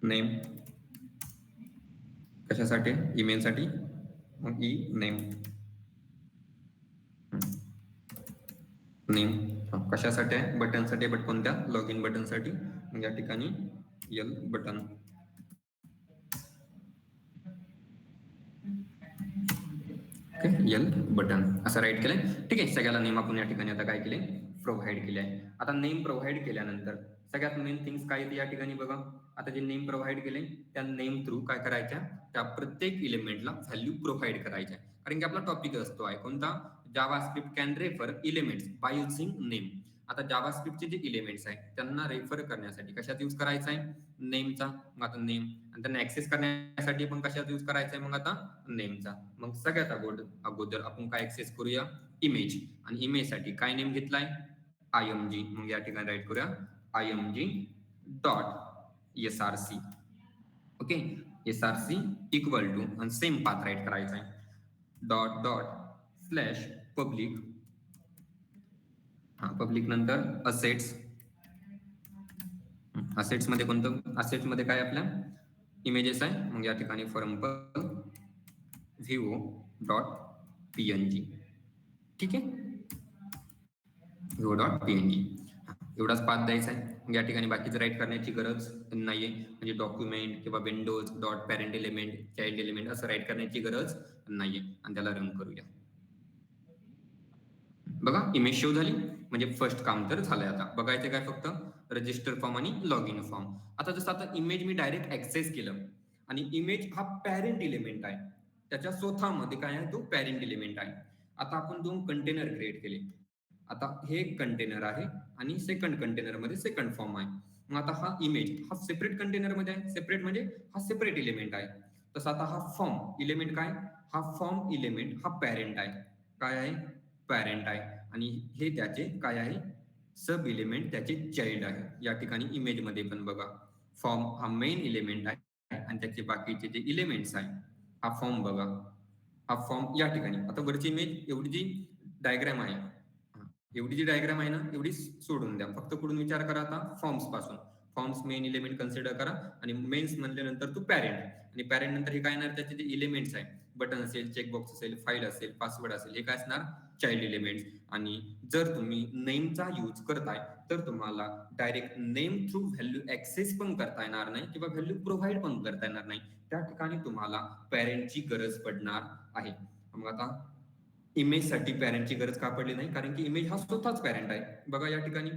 Speaker 1: नेम कशासाठी? ईमेलसाठी. मग नेम. नेम कशासाठी आहे? बटनसाठी. बट कोणत्या? लॉग इन बटनसाठी. मग या ठिकाणी L button. Okay. L button असं राईट केलंय. ठीक आहे. सगळ्याला नेम आपण या ठिकाणी आता काय केले? प्रोव्हाइड केले आहे. आता नेम प्रोव्हाइड केल्यानंतर सगळ्यात मेन थिंग्स काय येते या ठिकाणी बघा. आता जे नेम प्रोव्हाइड केले त्या नेम थ्रू काय करायच्या? त्या प्रत्येक इलिमेंटला व्हॅल्यू प्रोव्हाइड करायच्या. कारण की आपला टॉपिक असतो आहे कोणता? JavaScript can refer elements by using name. आता जावास्क्रिप्टचे जे एलिमेंट्स आहेत त्यांना रेफर करण्यासाठी कशात यूज करायचा आहे? नेमचा. मग आता नेम. आणि त्यांना ऍक्सेस करण्यासाठी पण कशात यूज करायचा आहे? मग आता नेमचा. मग सगळ्यात अगोदर आपण काय ऍक्सेस करूया? इमेज. आणि इमेज साठी काय नेम घेतलाय? IMG. मग या ठिकाणी राईट करूया IMG dot SRC. Okay. SRC equal to आणि सेम पाथ राईट करायचा आहे. Dot dot slash public. Public नंतर असेट्स. असेट्स मध्ये कोणतं? असेट्स मध्ये काय आपल्या इमेजेस आहे. मग या ठिकाणी for example Veo dot PNG. ठीक आहे. व्हिओ डॉट PNG एवढाच पाथ द्यायचा आहे. या ठिकाणी बाकीचं राईट करण्याची गरज नाहीये. म्हणजे डॉक्युमेंट किंवा Windows dot parent element child element असं राईट करण्याची गरज नाहीये. आणि त्याला रन करूया. बघा इमेज शो झाली. म्हणजे फर्स्ट काम तर झालंय. आता बघायचं काय फक्त? रजिस्टर फॉर्म आणि लॉग इन फॉर्म. आता जसं आता इमेज मी डायरेक्ट ऍक्सेस केलं आणि इमेज हा पॅरेंट एलिमेंट आहे. त्याच्या स्वतःमध्ये काय आहे? तो पॅरेंट एलिमेंट आहे. आता आपण दोन कंटेनर क्रिएट केले. आता हे एक कंटेनर आहे आणि सेकंड कंटेनर मध्ये सेकंड फॉर्म आहे. मग आता हा इमेज हा सेपरेट कंटेनर मध्ये आहे. सेपरेट म्हणजे हा सेपरेट एलिमेंट आहे. तसं आता हा फॉर्म इलिमेंट काय? हा फॉर्म इलिमेंट हा पॅरेंट आहे. काय आहे? पॅरेंट आहे. आणि हे त्याचे काय आहे? सब इलिमेंट त्याचे चाइल्ड आहे. या ठिकाणी इमेज मध्ये पण बघा फॉर्म हा मेन इलिमेंट आहे आणि त्याचे बाकीचे जे इलिमेंट्स आहे हा फॉर्म बघा. हा फॉर्म या ठिकाणी आता वरची इमेज एवढी जी डायग्राम आहे, एवढी जी डायग्राम आहे ना एवढी सोडून द्या. फक्त कुठून विचार करा आता? फॉर्म्स पासून. फॉर्म्स मेन इलिमेंट कन्सिडर करा आणि मेन्स म्हणल्यानंतर तो पॅरेंट. आणि पॅरेंट नंतर हे काय येणार? त्याचे जे इलिमेंट्स आहे बटन असेल, चेकबॉक्स असेल, फाईल असेल, पासवर्ड असेल, हे काय असणार? Child elements. आणि जर तुम्ही नेमचा यूज करताय तर तुम्हाला direct name through value access पण करता येणार नाही किंवा व्हॅल्यू प्रोव्हाइड पण करता येणार नाही. त्या ठिकाणी तुम्हाला पॅरेंटची गरज पडणार आहे. मग आता इमेजसाठी पॅरेंटची गरज का पडली नाही, कारण की इमेज हा स्वतःच पॅरेंट आहे. बघा या ठिकाणी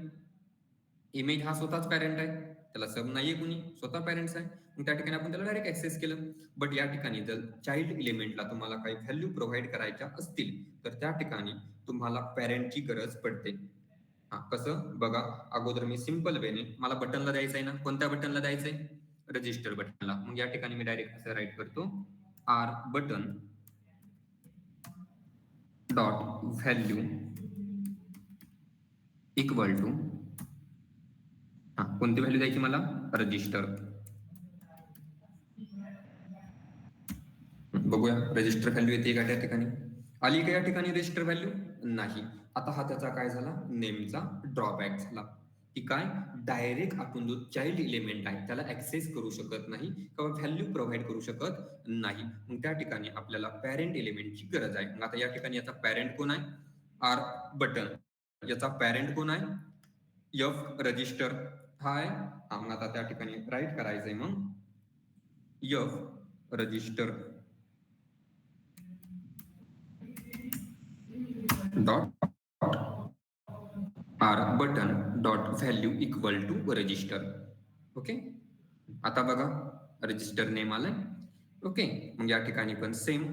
Speaker 1: इमेज हा स्वतःच पॅरेंट आहे, त्याला सब नाहीये कुणी, स्वतः पॅरेंट्स आहे. मग त्या ठिकाणी आपण त्याला डायरेक्ट ऍक्सेस केलं. बट या ठिकाणी जर चाइल्ड इलिमेंटला तुम्हाला काही व्हॅल्यू प्रोव्हाइड करायच्या असतील तर त्या ठिकाणी तुम्हाला पॅरेंटची गरज पडते. हा कसं बघा, अगोदर मी सिंपल वेने मला बटनला द्यायचं आहे ना, कोणत्या बटनला द्यायचंय, रजिस्टर बटनला. मग या ठिकाणी मी डायरेक्ट असं राईट करतो, R button dot value equal to, हा कोणती व्हॅल्यू द्यायची मला, रजिस्टर. बघूया रजिस्टर व्हॅल्यू येते का त्या ठिकाणी, आली का या ठिकाणी रजिस्टर व्हॅल्यू, नाही. आता हा त्याचा काय झाला, नेमचा ड्रॉबॅक झाला, की काय, डायरेक्ट आपण जो चाइल्ड इलिमेंट आहे त्याला ऍक्सेस करू शकत नाही किंवा व्हॅल्यू प्रोव्हाइड करू शकत नाही. मग त्या ठिकाणी आपल्याला पॅरेंट एलिमेंटची गरज आहे. मग आता या ठिकाणी याचा पॅरेंट कोण आहे, आर बटन. याचा पॅरेंट कोण आहे, एफ रजिस्टर हा आहे. मग आता त्या ठिकाणी राईट करायचंय मग F register dot R button dot value equal to register. Okay, आता बघा रजिस्टर नेम आलंय. ओके, मग या ठिकाणी पण सेम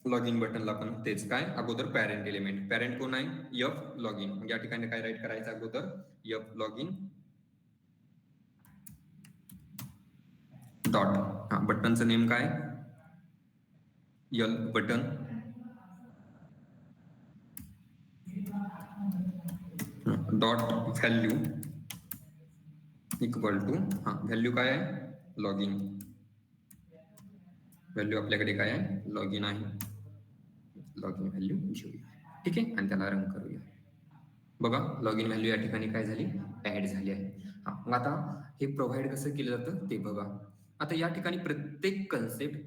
Speaker 1: लॉग इन बटनला पण तेच काय, अगोदर पॅरेंट एलिमेंट, पॅरेंट कोण आहे, एफ लॉग इन. मग या ठिकाणी काय राईट करायचं अगोदर, एफ लॉग इन डॉट, हा बटनचं नेम काय, L button dot value equal to, हा व्हॅल्यू काय आहे, लॉग इन. व्हॅल्यू आपल्याकडे काय आहे, लॉग इन आहे. लॉग इन व्हॅल्यू घेऊया, ठीक आहे, आणि त्याला रन करूया. बघा लॉग इन व्हॅल्यू या ठिकाणी काय झाली, ऍड झाली आहे. हा मग आता हे प्रोव्हाइड कसं केलं जातं ते बघा. आता या ठिकाणी प्रत्येक कन्सेप्ट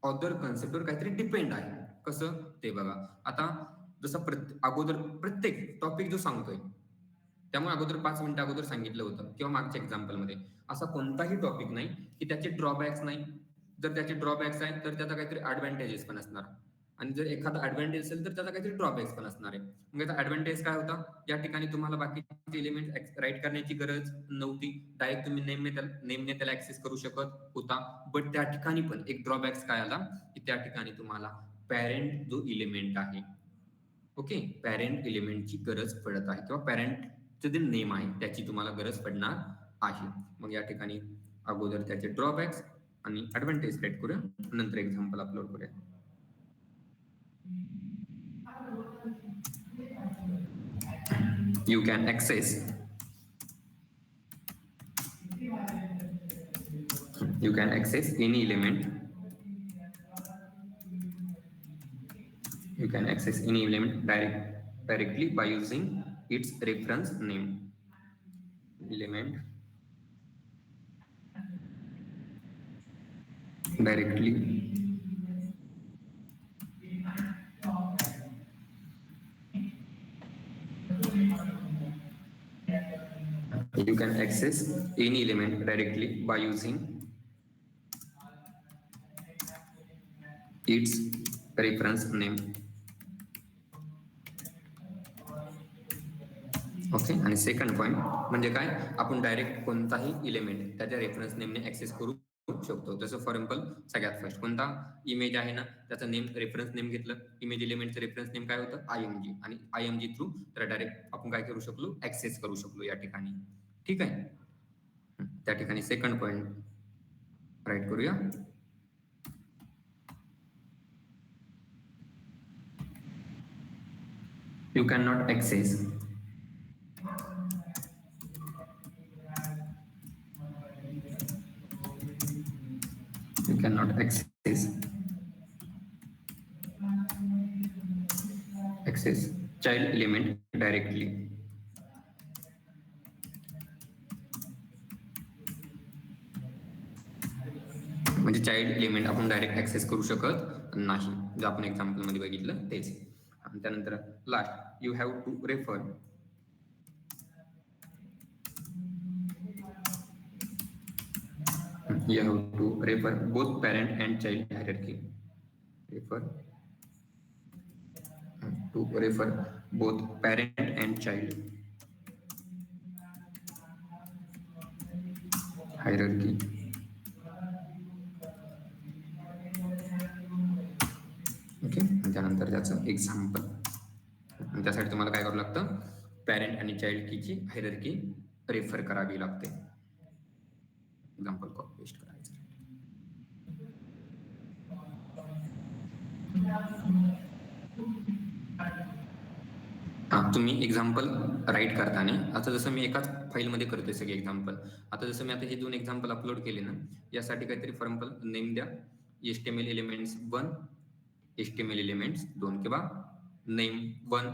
Speaker 1: अदर कन्सेप्टवर काहीतरी डिपेंड आहे, कसं ते बघा. आता जसं अगोदर प्रत्येक टॉपिक जो सांगतोय, त्यामुळे अगोदर 5 मिनिटं अगोदर सांगितलं होतं किंवा मागच्या एक्झाम्पलमध्ये असा कोणताही टॉपिक नाही की त्याचे ड्रॉबॅक्स नाही. जर त्याचे ड्रॉबॅक्स आहेत तर त्याचा काहीतरी ऍडव्हान्टेजेस पण असणार, आणि जर एखादा ऍडव्हान्टेज असेल तर त्याचा काहीतरी ड्रॉबॅक्स पण असणार आहे. मग याचा ऍडव्हान्टेज काय होता, या ठिकाणी तुम्हाला बाकीचे एलिमेंट राईट करण्याची गरज नव्हती, डायरेक्ट तुम्ही नेमने त्याला ऍक्सेस करू शकत होता. बट त्या ठिकाणी पण एक ड्रॉबॅक्स काय आला, की त्या ठिकाणी तुम्हाला पॅरेंट जो इलिमेंट आहे, ओके, पॅरेंट एलिमेंटची गरज पडत आहे किंवा पॅरेंटचं जे नेम आहे त्याची तुम्हाला गरज पडणार आहे. मग या ठिकाणी अगोदर त्याचे ड्रॉबॅक्स आणि ऍडव्हान्टेज राईट करूया, नंतर एक्झाम्पल अपलोड करूया. You can access any element. You can access any element directly by using its reference name. Element directly you can access any element directly by using its reference name. Okay, आणि second point म्हणजे काय, आपण direct कोणताही element त्याच्या reference नेमने access करू शकतो. जसं for example सगळ्यात फर्स्ट कोणता इमेज आहे ना, त्याचा नेम रेफरन्स नेम घेतलं, इमेज एलिमेंटचं रेफरन्स नेम काय होतं, IMG, आणि IMG थ्रू तर डायरेक्ट आपण काय करू शकलो, ऍक्सेस करू शकलो या ठिकाणी. ठीक आहे, त्या ठिकाणी सेकंड पॉइंट राईट करूया. You cannot access child element directly. म्हणजे चाइल्ड एलिमेंट आपण डायरेक्ट ऍक्सेस करू शकत नाही, जे आपण एक्झाम्पल मध्ये बघितलं तेच. आणि त्यानंतर last, you have to refer both parent and child hierarchy. Refer to refer both parent and child hierarchy. Okay, त्यानंतर त्याचं एक्झाम्पल. त्यासाठी तुम्हाला काय करावं लागतं, पॅरेंट आणि चाइल्ड कीची हायरार्की रेफर करावी लागते. एक्झाम्पल कॉपी पेस्ट करायचं. तुम्ही एक्झाम्पल राईट करताना आता जसं मी एकाच फाईलमध्ये करतोय सगळे एक्झाम्पल. आता जसं मी आता हे 2 एक्झाम्पल अपलोड केले ना, यासाठी काहीतरी फॉर एक्झाम्पल नेम द्या. HTML एलिमेंट्स 1, HTML एलिमेंट्स 2 किंवा नेम 1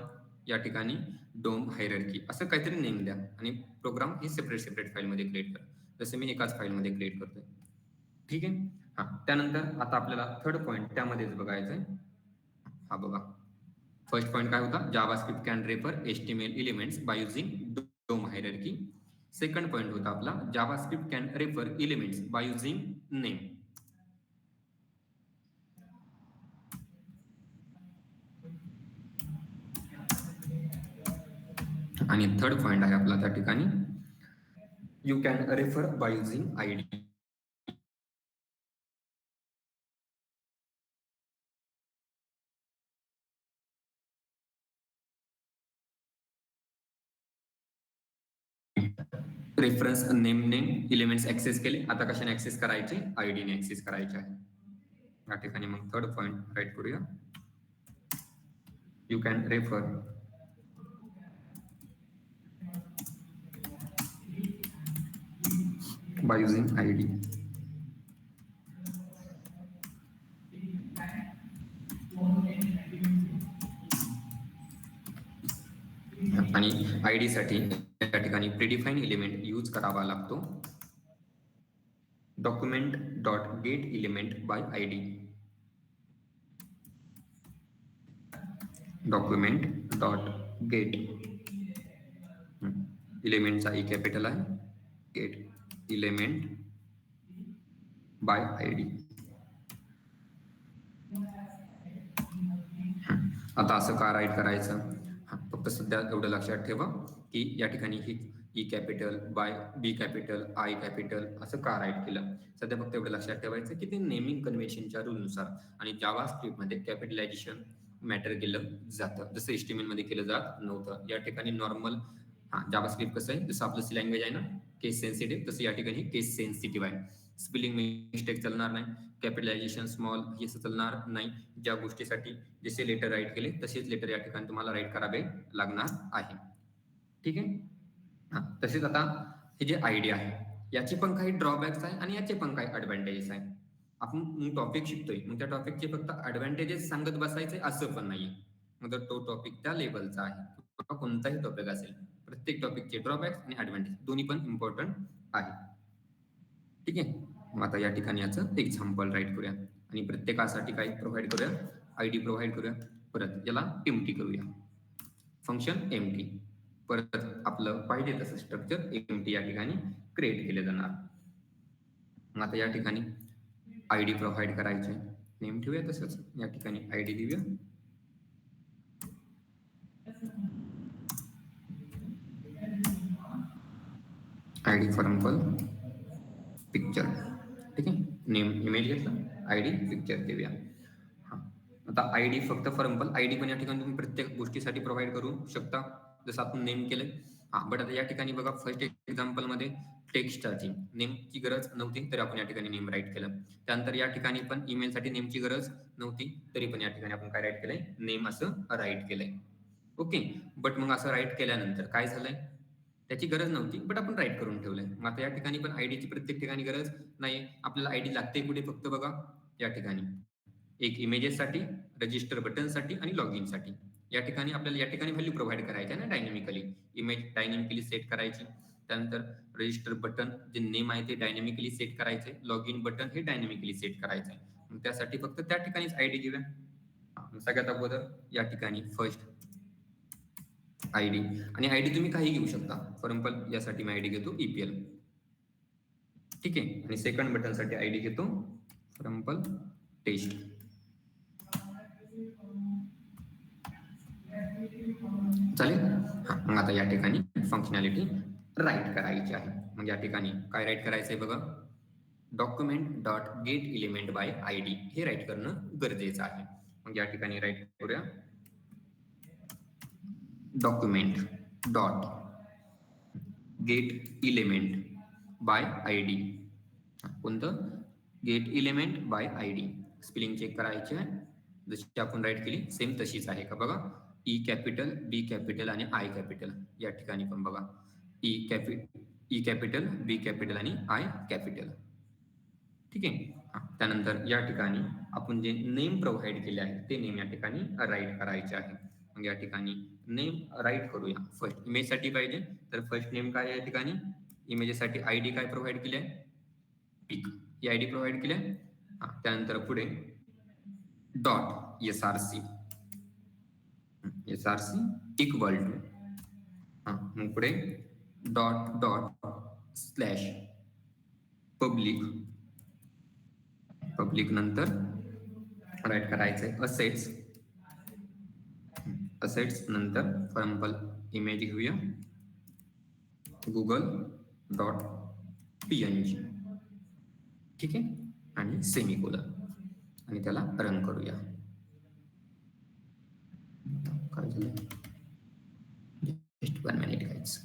Speaker 1: या ठिकाणी डोम हायरार्की असं काहीतरी नेम द्या आणि प्रोग्राम हे सेपरेट फाईलमध्ये क्रिएट करा. जसं मी एकाच फाईलमध्ये क्रिएट करतोय. ठीक आहे. त्यानंतर आता आपल्याला थर्ड पॉईंट त्यामध्येच बघायचं आहे. हा बघा, फर्स्ट पॉइंट काय होता, JavaScript can refer HTML elements by using DOM hierarchy. Second point होता आपला, JavaScript can refer elements by using name. आणि थर्ड पॉइंट आहे आपला त्या ठिकाणी, you can refer by using ID. Reference नेमने एलिमेंट्स ऍक्सेस केले, आता कशाने ऍक्सेस करायचे, आयडीने ऍक्सेस करायचे आहे. या ठिकाणी मग थर्ड पॉइंट राईट करूया, you can refer by using ID. आणि आयडी साठी त्या ठिकाणी प्रीडिफाईन एलिमेंट यूज करावा लागतो, document dot get element by ID. Document dot get एलिमेंटचा ई कॅपिटल आहे, गेट एलिमेंट बाय आयडी. आता असं का राईट करायचं, फक्त सध्या एवढं लक्षात ठेवा की या ठिकाणी ही E capital by B capital I capital असं का राईट केलं. सध्या फक्त एवढं लक्षात ठेवायचं की ते नेमिंग कन्व्हेन्शनच्या रूलनुसार आणि जावा स्क्रिप्टमध्ये कॅपिटलायझेशन मॅटर केलं जातं, जसं HTML मध्ये केलं जात नव्हतं. या ठिकाणी नॉर्मल जावा स्क्रिप्ट कसं आहे, जसं आपलं सी लँग्वेज आहे ना केस सेन्सिटिव्ह, तसं या ठिकाणी केस सेन्सिटिव्ह आहे. स्पेलिंग मिस्टेक चालणार नाही, कॅपिटलायझेशन स्मॉल हे चालणार नाही. ज्या गोष्टीसाठी जसे लेटर राईट केले तसेच लेटर या ठिकाणी तुम्हाला राईट करावे लागणार आहे. ठीक आहे. तसेच आता हे जे आयडी आहे याचे पण काही ड्रॉबॅक्स आहे आणि याचे पण काही ऍडव्हान्टेजेस आहे. आपण टॉपिक शिकतोय, मग त्या टॉपिकचे फक्त ऍडव्हान्टेजेस सांगत बसायचे असं पण नाहीये. मग तो टॉपिक त्या लेवलचा आहे, कोणताही टॉपिक असेल, प्रत्येक टॉपिकचे ड्रॉबॅक्स आणि ऍडव्हान्टेज दोन्ही पण इम्पॉर्टंट आहे. ठीक आहे. मग आता या ठिकाणी याचं एक्झाम्पल राईट करूया आणि प्रत्येकासाठी काय प्रोव्हाइड करूया, आयडी प्रोव्हाइड करूया. परत याला एम्प्टी करूया, फंक्शन एम्प्टी. परत आपलं पाहिजे तसं स्ट्रक्चर एम्प्टी या ठिकाणी क्रिएट केले जाणार. मग आता या ठिकाणी आयडी प्रोव्हाइड करायचे, नेम ठेवूया तसंच, या ठिकाणी आयडी देऊया. ID for example picture. ठीक आहे. नेम इमेज घेतला, आयडी पिक्चर देऊया. आता आयडी फक्त फॉर एक्झाम्पल आयडी पण या ठिकाणी तुम्ही प्रत्येक गोष्टीसाठी प्रोव्हाइड करू शकता, जसं आपण नेम केलंय. बट आता या ठिकाणी बघा फर्स्ट एक्झाम्पल मध्ये टेक्स्टची नेमची गरज नव्हती तरी आपण या ठिकाणी नेम राईट केलं. त्यानंतर या ठिकाणी पण ईमेल साठी नेमची गरज नव्हती तरी पण या ठिकाणी आपण काय राईट केलंय, नेम असं राईट केलंय. ओके. बट मग असं राईट केल्यानंतर काय झालंय, त्याची गरज नव्हती बट आपण राईट करून ठेवलंय. मग आता या ठिकाणी पण आयडीची प्रत्येक ठिकाणी गरज नाही. आपल्याला आयडी लागते कुठे, फक्त बघा या ठिकाणी एक इमेजेससाठी, रजिस्टर बटनसाठी आणि लॉग इनसाठी. या ठिकाणी आपल्याला या ठिकाणी व्हॅल्यू प्रोव्हाइड करायची आहे ना डायनॅमिकली. इमेज डायनॅमिकली सेट करायची, त्यानंतर रजिस्टर बटन जे नेम आहे ते डायनॅमिकली सेट करायचे, लॉग इन बटन हे डायनॅमिकली सेट करायचं आहे. मग त्यासाठी फक्त त्या ठिकाणीच आयडी घेऊया. सगळ्यात अगोदर या ठिकाणी फर्स्ट आयडी, आणि आयडी तुम्ही काही घेऊ शकता. फॉर एक्झाम्पल यासाठी मी आयडी घेतो EPL. ठीक आहे. आणि सेकंड बटन साठी आयडी घेतो फॉर एक्झाम्पल टेस्ट. चालेल. मग आता या ठिकाणी फंक्शनॅलिटी राईट करायची आहे. मग या ठिकाणी काय राईट करायचंय बघा, document dot get element by I D हे राईट करणं गरजेचं आहे. मग या ठिकाणी राईट करूया, document dot get element by I D. कोणतं? Get element by I D. Spelling check करायची आहे, जशी आपण राईट केली सेम तशीच आहे का बघा. ई कॅपिटल, बी कॅपिटल आणि आय कॅपिटल. या ठिकाणी पण बघा ई कॅपिटल, बी कॅपिटल आणि आय कॅपिटल. ठीक आहे. त्यानंतर या ठिकाणी आपण जे नेम प्रोव्हाइड केले आहे ते नेम या ठिकाणी राईट करायचे आहे. मग या ठिकाणी नेम राईट करूया. फर्स्ट इमेजसाठी पाहिजे तर फर्स्ट नेम काय आहे या ठिकाणी, इमेजसाठी आय डी काय प्रोव्हाइड केली आहे, पिक ही आय डी प्रोव्हाइड केली आहे. त्यानंतर पुढे dot SRC, SRC equal to, मग पुढे dot dot slash public, public नंतर राईट करायचंय असेट्स, असेट्स नंतर फॉर एक्झाम्पल इमेज घेऊया गुगल डॉट png. ठीक आहे, आणि सेमिकोलन आणि त्याला रन करूया. काय झालं, जस्ट 1 मिनिट गाईज.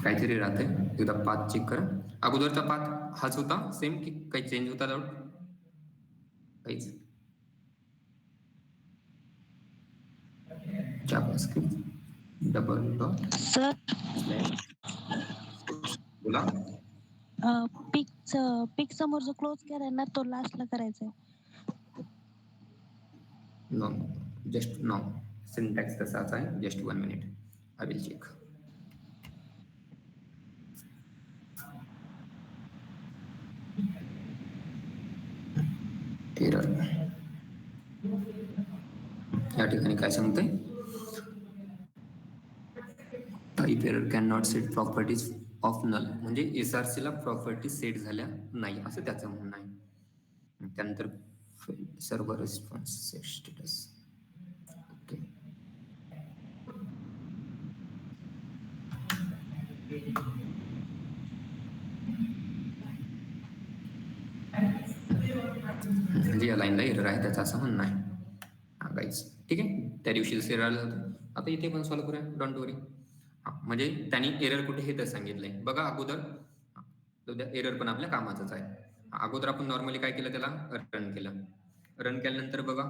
Speaker 1: काहीतरी राहते, एकदा पाथ चेक करा. अगोदरचा पाथ हाच होता सेम की काही चेंज होता डाऊट? काहीच. जावास्क्रिप्ट डबल डॉट
Speaker 2: सर
Speaker 1: बोला.
Speaker 2: पिक समोर जो क्लोज केलाय ना तो लास्टला करायचा आहे.
Speaker 1: नो, जस्ट नो, सिंटॅक्स तसाच आहे. Just 1 minute, I will check. Error या ठिकाणी काय सांगते, type error can not set properties of null, म्हणजे एसआरसी ला प्रॉपर्टी सेट झाल्या नाही असं त्याचं म्हणणं आहे. त्यानंतर सर्व्हर रिस्पॉन्स स्टेटस. ओके, म्हणजे या लाईनला एरर आहे त्याचं असं म्हणणं आहे. गाईज ठीक आहे, त्या दिवशी एरर आलं होतं, आता इथे पण सॉल्व्ह करूया, डोंट वरी. म्हणजे त्यांनी एरर कुठे हे तर सांगितलंय बघा अगोदर, एरर पण आपल्या कामाचंच आहे. अगोदर आपण नॉर्मली काय केलं, त्याला रन केलं. रन केल्यानंतर बघा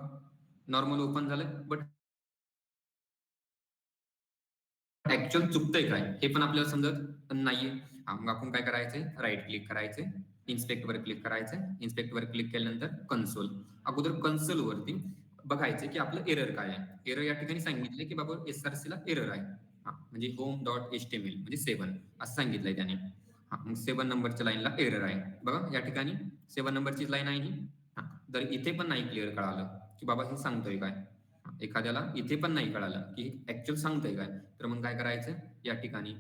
Speaker 1: नॉर्मल ओपन झालं, बट ऍक्च्युअल चुकतंय काय हे पण आपल्याला समजत नाहीये. मग आपण काय करायचंय, राईट क्लिक करायचंय, इन्स्पेक्ट वर क्लिक करायचंय. इन्स्पेक्ट वर क्लिक केल्यानंतर कन्सोल, अगोदर कन्सोल वरती बघायचं की आपलं एरर काय आहे. एरर या ठिकाणी सांगितले की बाबा एसआरसी ला एरर आहे, म्हणजे होम डॉट एचटीएमएल म्हणजे 7 असं सांगितलंय त्याने. मग 7 नंबरच्या लाईनला एरर आहे बघा, या ठिकाणी 7 नंबरची लाईन आहे ही. तर इथे पण नाही क्लिअर कळालं की बाबा हे सांगतोय काय, एखाद्याला इथे पण नाही कळालं की ऍक्च्युअल सांगतंय काय, तर मग काय करायचं, या ठिकाणी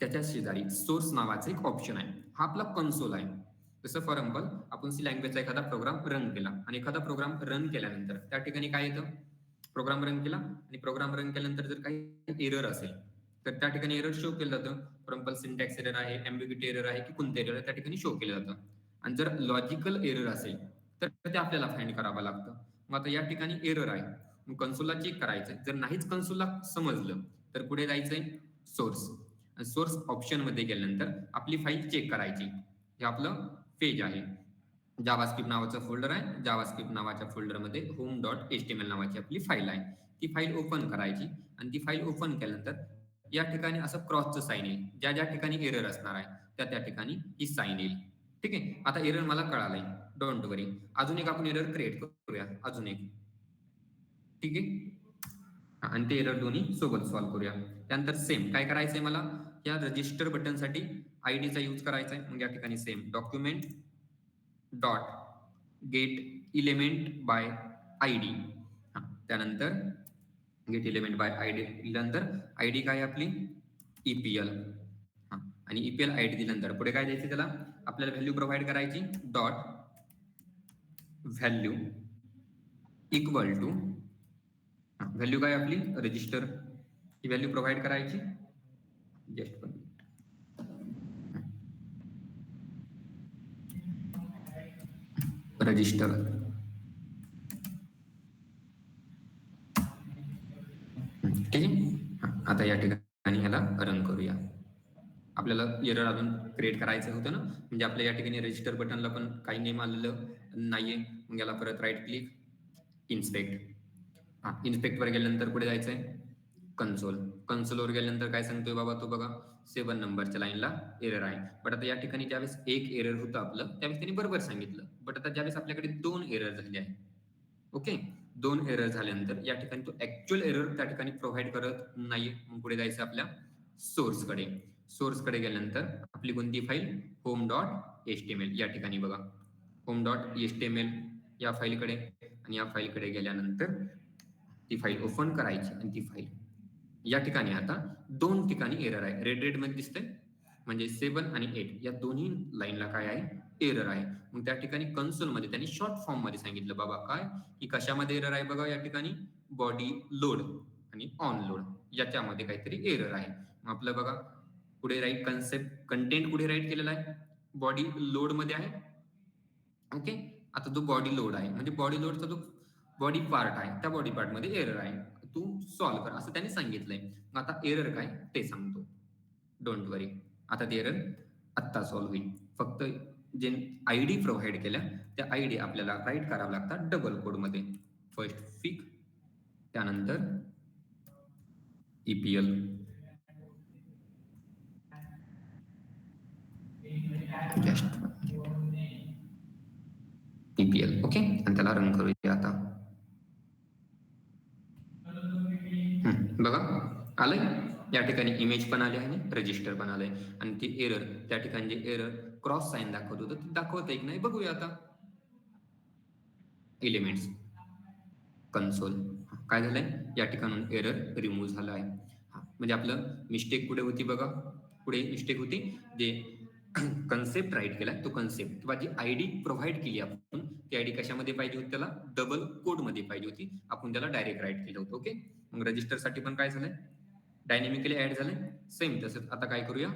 Speaker 1: त्याच्या शेजारी सोर्स नावाचं एक ऑप्शन आहे, हा आपला कन्सोल आहे. जसं फॉर एक्झाम्पल आपण सी लँग्वेजचा एखादा प्रोग्राम रन केला आणि एखादा प्रोग्राम रन केल्यानंतर त्या ठिकाणी काय येतं, प्रोग्राम रन केला आणि प्रोग्राम रन केल्यानंतर जर काही एरर असेल तर त्या ठिकाणी एरर शो केलं जातं. फॉर एक्झाम्पल सिंटॅक्स एरर आहे, एम्बिग्युटी एरर आहे की कोणतं एरर आहे त्या ठिकाणी शो केलं जातं. आणि जर लॉजिकल एरर असेल तर ते आपल्याला फाइंड करावं लागतं. मग आता या ठिकाणी एरर आहे, मग कन्सोलला चेक करायचंय. जर नाहीच कन्सोलला समजलं तर पुढे जायचंय सोर्स. सोर्स ऑप्शन मध्ये गेल्यानंतर आपली फाईल चेक करायची. हे आपलं पेज आहे, जावास्क्रिप्ट नावाचं फोल्डर आहे. जावास्क्रिप्ट नावाच्या फोल्डरमध्ये होम डॉट एचटीएमएल नावाची आपली फाईल आहे. ती फाईल ओपन करायची आणि ती फाईल ओपन केल्यानंतर या ठिकाणी असं क्रॉसचं साईन येईल. ज्या ज्या ठिकाणी एरर असणार आहे त्या ठिकाणी ही साईन येईल. ठीक आहे, आता एरर मला कळालंय, डोंट वरी. अजून एक आपण एरर क्रिएट करूया, अजून एक. ठीक आहे, आणि ते एरर दोन्ही सोबत सॉल्व्ह करूया. त्यानंतर सेम काय करायचंय, मला या रजिस्टर बटनसाठी आयडीचा यूज करायचा आहे. मग या ठिकाणी same document dot get element by ID. त्यानंतर गेट इलेमेंट बाय आयडी नंतर आयडी काय आपली ईपीएल. आणि ईपीएल आयडी दिल्यानंतर पुढे काय द्यायचं त्याला आपल्याला व्हॅल्यू प्रोव्हाइड करायची dot value equal to value काय आपली रजिस्टर ही व्हॅल्यू प्रोव्हाइड करायची जस्ट रजिस्टर ठीक आहे. आता या ठिकाणी ह्याला रन करूया. आपल्याला एरर अजून क्रिएट करायचं होतं ना, म्हणजे आपल्या या ठिकाणी रजिस्टर बटनला पण काही नेम आलेलं नाहीये. मग याला परत राईट क्लिक इन्स्पेक्ट इन्स्पेक्टवर गेल्यानंतर पुढे जायचंय कन्सोलवर गेल्यानंतर काय सांगतोय बाबा तो बघा 7 नंबरच्या लाईनला एरर आहे. बट आता या ठिकाणी ज्यावेळेस एक एरर होतं आपलं त्यावेळेस त्यांनी बरोबर सांगितलं. बट आता ज्यावेळेस आपल्याकडे 2 एरर झाले आहे ओके 2 एरर झाल्यानंतर या ठिकाणी तो ऍक्च्युअल एरर त्या ठिकाणी प्रोव्हाइड करत नाहीये. मग पुढे जायचं आपल्या सोर्सकडे गेल्यानंतर आपली कोणती फाईल home.html या ठिकाणी बघा home.html या फाईलकडे आणि या फाईलकडे गेल्यानंतर ती फाईल ओपन करायची आणि ती फाईल या ठिकाणी आता 2 ठिकाणी एरर आहे. रेड मध्ये दिसतंय म्हणजे 7 आणि 8 या दोन्ही लाईनला काय आहे एरर आहे. मग त्या ठिकाणी कन्सोलमध्ये त्यांनी शॉर्ट फॉर्म मध्ये सांगितलं बाबा काय की कशामध्ये एरर आहे बघा या ठिकाणी बॉडी लोड आणि ऑन लोड याच्यामध्ये काहीतरी एरर आहे. मग आपलं बघा पुढे राईट कन्सेप्ट कंटेंट पुढे राईट केलेला आहे बॉडी लोड मध्ये आहे ओके. आता जो बॉडी लोड आहे म्हणजे बॉडी लोडचा जो बॉडी पार्ट आहे त्या बॉडी पार्ट मध्ये एरर आहे तू सॉल्व्ह कर असं त्यांनी सांगितलंय. मग आता एरर काय ते सांगतो डोंट वरी. आता ते एरर आत्ता सॉल्व्ह होईल. फक्त जे आयडी प्रोव्हाइड केल्या त्या आयडी आपल्याला राईट करावं लागतात डबल कोड मध्ये. फर्स्ट फिक त्यानंतर ईपीएल ईपीएल ओके आणि त्याला रन करूया आता. बघा आलंय या ठिकाणी इमेज पण आले आणि रजिस्टर पण आलंय आणि ती एरर त्या ठिकाणी जे एरर क्रॉस साईन दाखवत होतं ते दाखवत आहे की नाही बघूया आता. एलिमेंट्स कन्सोल काय झालंय या ठिकाणून एरर रिमूव्ह झाला आहे. म्हणजे आपलं मिस्टेक कुठे होती बघा पुढे मिस्टेक होती जे कन्सेप्ट राईट केला तो कन्सेप्ट किंवा जी आयडी प्रोव्हाइड केली आपण ती आयडी कशामध्ये पाहिजे होती त्याला डबल कोड मध्ये पाहिजे होती आपण त्याला डायरेक्ट राईट केलं होतं ओके. मग रजिस्टर साठी पण काय झालंय डायनेमिकली ऍड झालंय सेम तसंच. आता काय करूया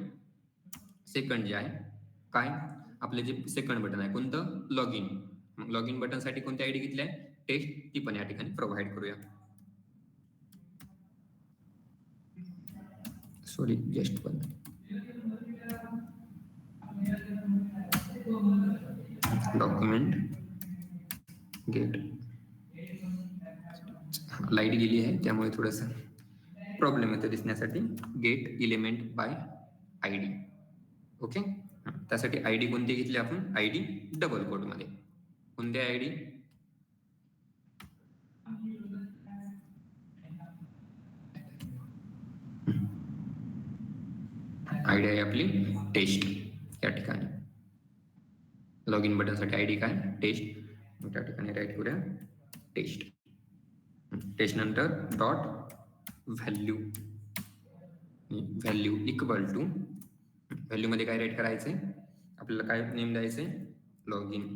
Speaker 1: सेकंड जे आहे काय आपले जे सेकंड बटन आहे कोणतं लॉग इन बटन साठी कोणती आयडी घेतली आहे टेस्ट ती पण या ठिकाणी प्रोव्हाइड करूया. सॉरी जस्ट पण डॉक्युमेंट गेट लाईट गेली आहे त्यामुळे थोडस प्रॉब्लेम येतो दिसण्यासाठी. Gate element by ID okay. त्यासाठी आयडी कोणती घेतली आपण आयडी डबल कोड मध्ये कोणती आयडी आयडी आहे आपली टेस्ट या ठिकाणी. लॉग इन बटन साठी आयडी काय टेस्ट त्या ठिकाणी राईट करूया टेस्ट नंतर dot value equal to value मध्ये काय राईट करायचंय आपल्याला काय नेम द्यायचंय लॉग इन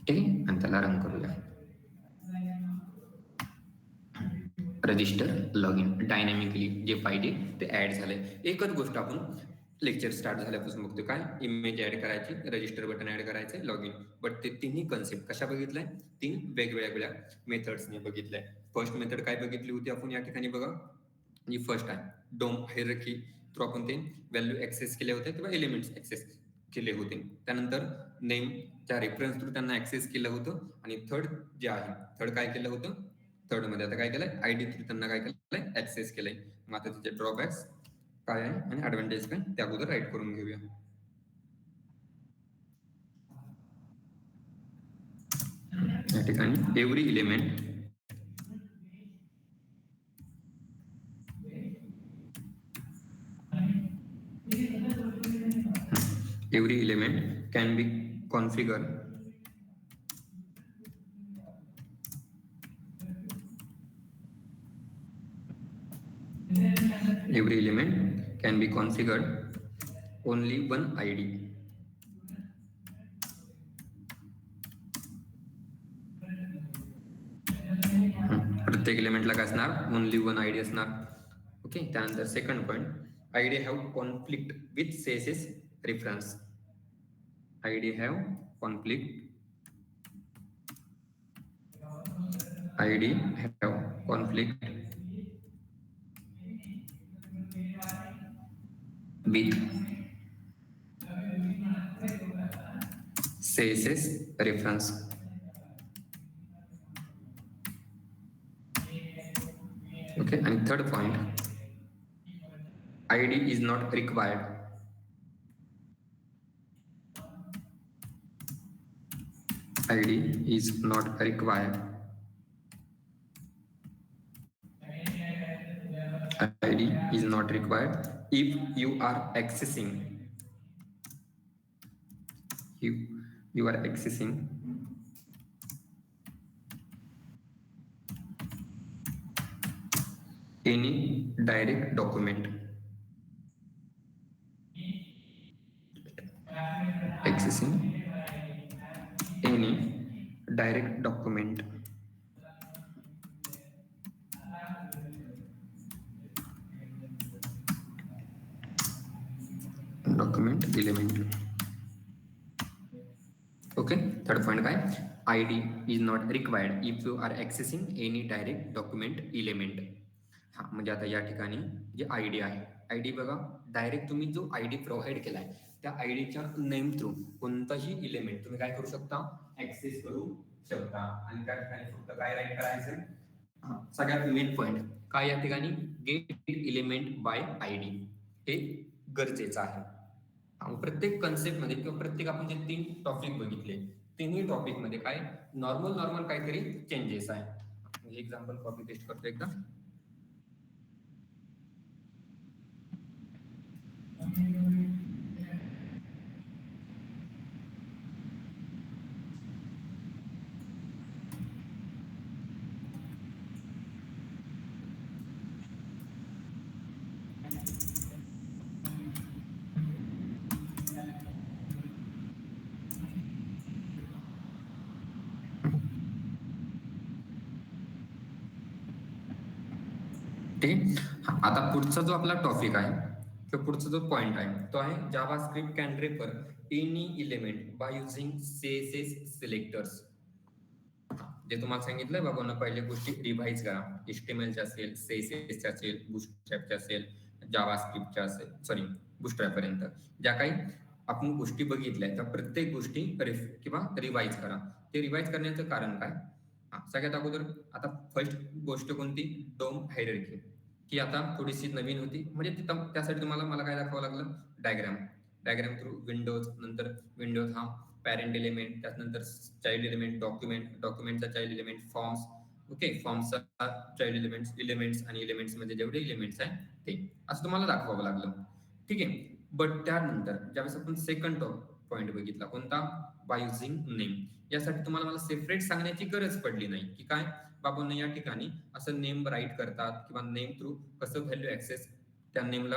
Speaker 1: ठीक आहे आणि त्याला रन करूया. रजिस्टर लॉग इन डायनॅमिकली जे पाहिजे ते ऍड झालंय. एकच गोष्ट आपण लेक्चर स्टार्ट झाल्यापासून बघतो काय इमेज ऍड करायची रजिस्टर बटन ऍड करायचंय लॉग इन. बट ते तिन्ही कन्सेप्ट कशा बघितलाय 3 वेगवेगळ्या मेथड्सने बघितलंय. फर्स्ट मेथड काय बघितली होती आपण या ठिकाणी बघा जी फर्स्ट आहे डोम हायरार्की थ्रू आपण ते व्हॅल्यू ऍक्सेस केले होते किंवा एलिमेंट्स ऍक्सेस केले होते. त्यानंतर नेमच्या रेफरन्स थ्रू त्यांना ऍक्सेस केलं होतं आणि थर्ड जे आहे थर्ड काय केलं होतं थर्ड मध्ये आता काय केलंय आयडी थ्रू त्यांना काय केलंय ऍक्सेस केलंय. मग आता तिचे ड्रॉबॅक्स काय आहे आणि ऍडव्हान्टेज काय त्या अगोदर राईट करून घेऊया. या ठिकाणी every element can be configured Every element can be configured only one ID. प्रत्येक एलिमेंटला काय असणार ओनली वन आयडी असणार. ओके, त्यानंतर second point ID have conflict with CSS reference. ID have conflict ID have conflict with CSS reference. Okay, and third point, ID is not required. ID is not required. ID is not required if you are accessing. You are accessing any direct document. Accessing any direct document. Document element. Okay, third point काय ID is not required if you are accessing any direct document element. हा म्हणजे आता या ठिकाणी जे ID आहे, ID बघा direct तुम्ही जो आयडी प्रोव्हाइड केलाय त्या आयडीच्या नेम थ्रू कोणताही इलेमेंट तुम्ही काय करू शकता ऍक्सेस करू शकता. आणि त्या ठिकाणी फक्त काय राईट करायचं सगळ्यात मेन पॉइंट काय या ठिकाणी गेट इलेमेंट बाय आयडी हे गरजेचं आहे. प्रत्येक कन्सेप्ट मध्ये किंवा प्रत्येक आपण जे 3 टॉपिक बघितले तिन्ही टॉपिक मध्ये काय नॉर्मल काहीतरी चेंजेस आहे. एक्झाम्पल कॉपी पेस्ट करतो एकदा. ठीक, आता पुढचा जो आपला टॉपिक आहे किंवा पुढचा जो पॉइंट आहे तो आहे JavaScript can refer any element by using CSS selectors. जे तुम्हाला सांगितलंय बाबांना पहिले गोष्टी रिवाइज करा. HTML असेल, CSS असेल, बूटस्ट्रॅप असेल, जावास्क्रिप्टच्या असेल, सॉरी बूटस्ट्रॅप पर्यंत ज्या काही आपण गोष्टी बघितल्या त्या प्रत्येक गोष्टी किंवा रिवाइज करा. ते रिवाइज करण्याचं कारण काय सगळ्यात अगोदर आता फर्स्ट गोष्ट कोणती डोम हायरार्की की आता थोडीशी नवीन होती म्हणजे त्यासाठी तुम्हाला मला काय दाखवावं लागलं डायग्राम थ्रू विंडोज, नंतर विंडोज हा पॅरेंट एलिमेंट, त्यानंतर चाइल्ड एलिमेंट, डॉक्युमेंटचा चाइल्ड एलिमेंट, फॉर्म्स. ओके, फॉर्म्सचा चाइल्ड एलिमेंट्स आणि एलिमेंट्स मध्ये जेवढे एलिमेंट्स आहेत ते असं तुम्हाला दाखवावं लागलं. ठीक आहे, बट त्यानंतर ज्यावेळेस आपण सेकंड पॉइंट बघितला कोणता बाय युझिंग नेम, यासाठी तुम्हाला मला सेपरेट सांगण्याची गरज पडली नाही की काय बाबांना या ठिकाणी असं नेम राईट करतात किंवा नेम थ्रू कसं व्हॅल्यू ऍक्सेस त्या नेमला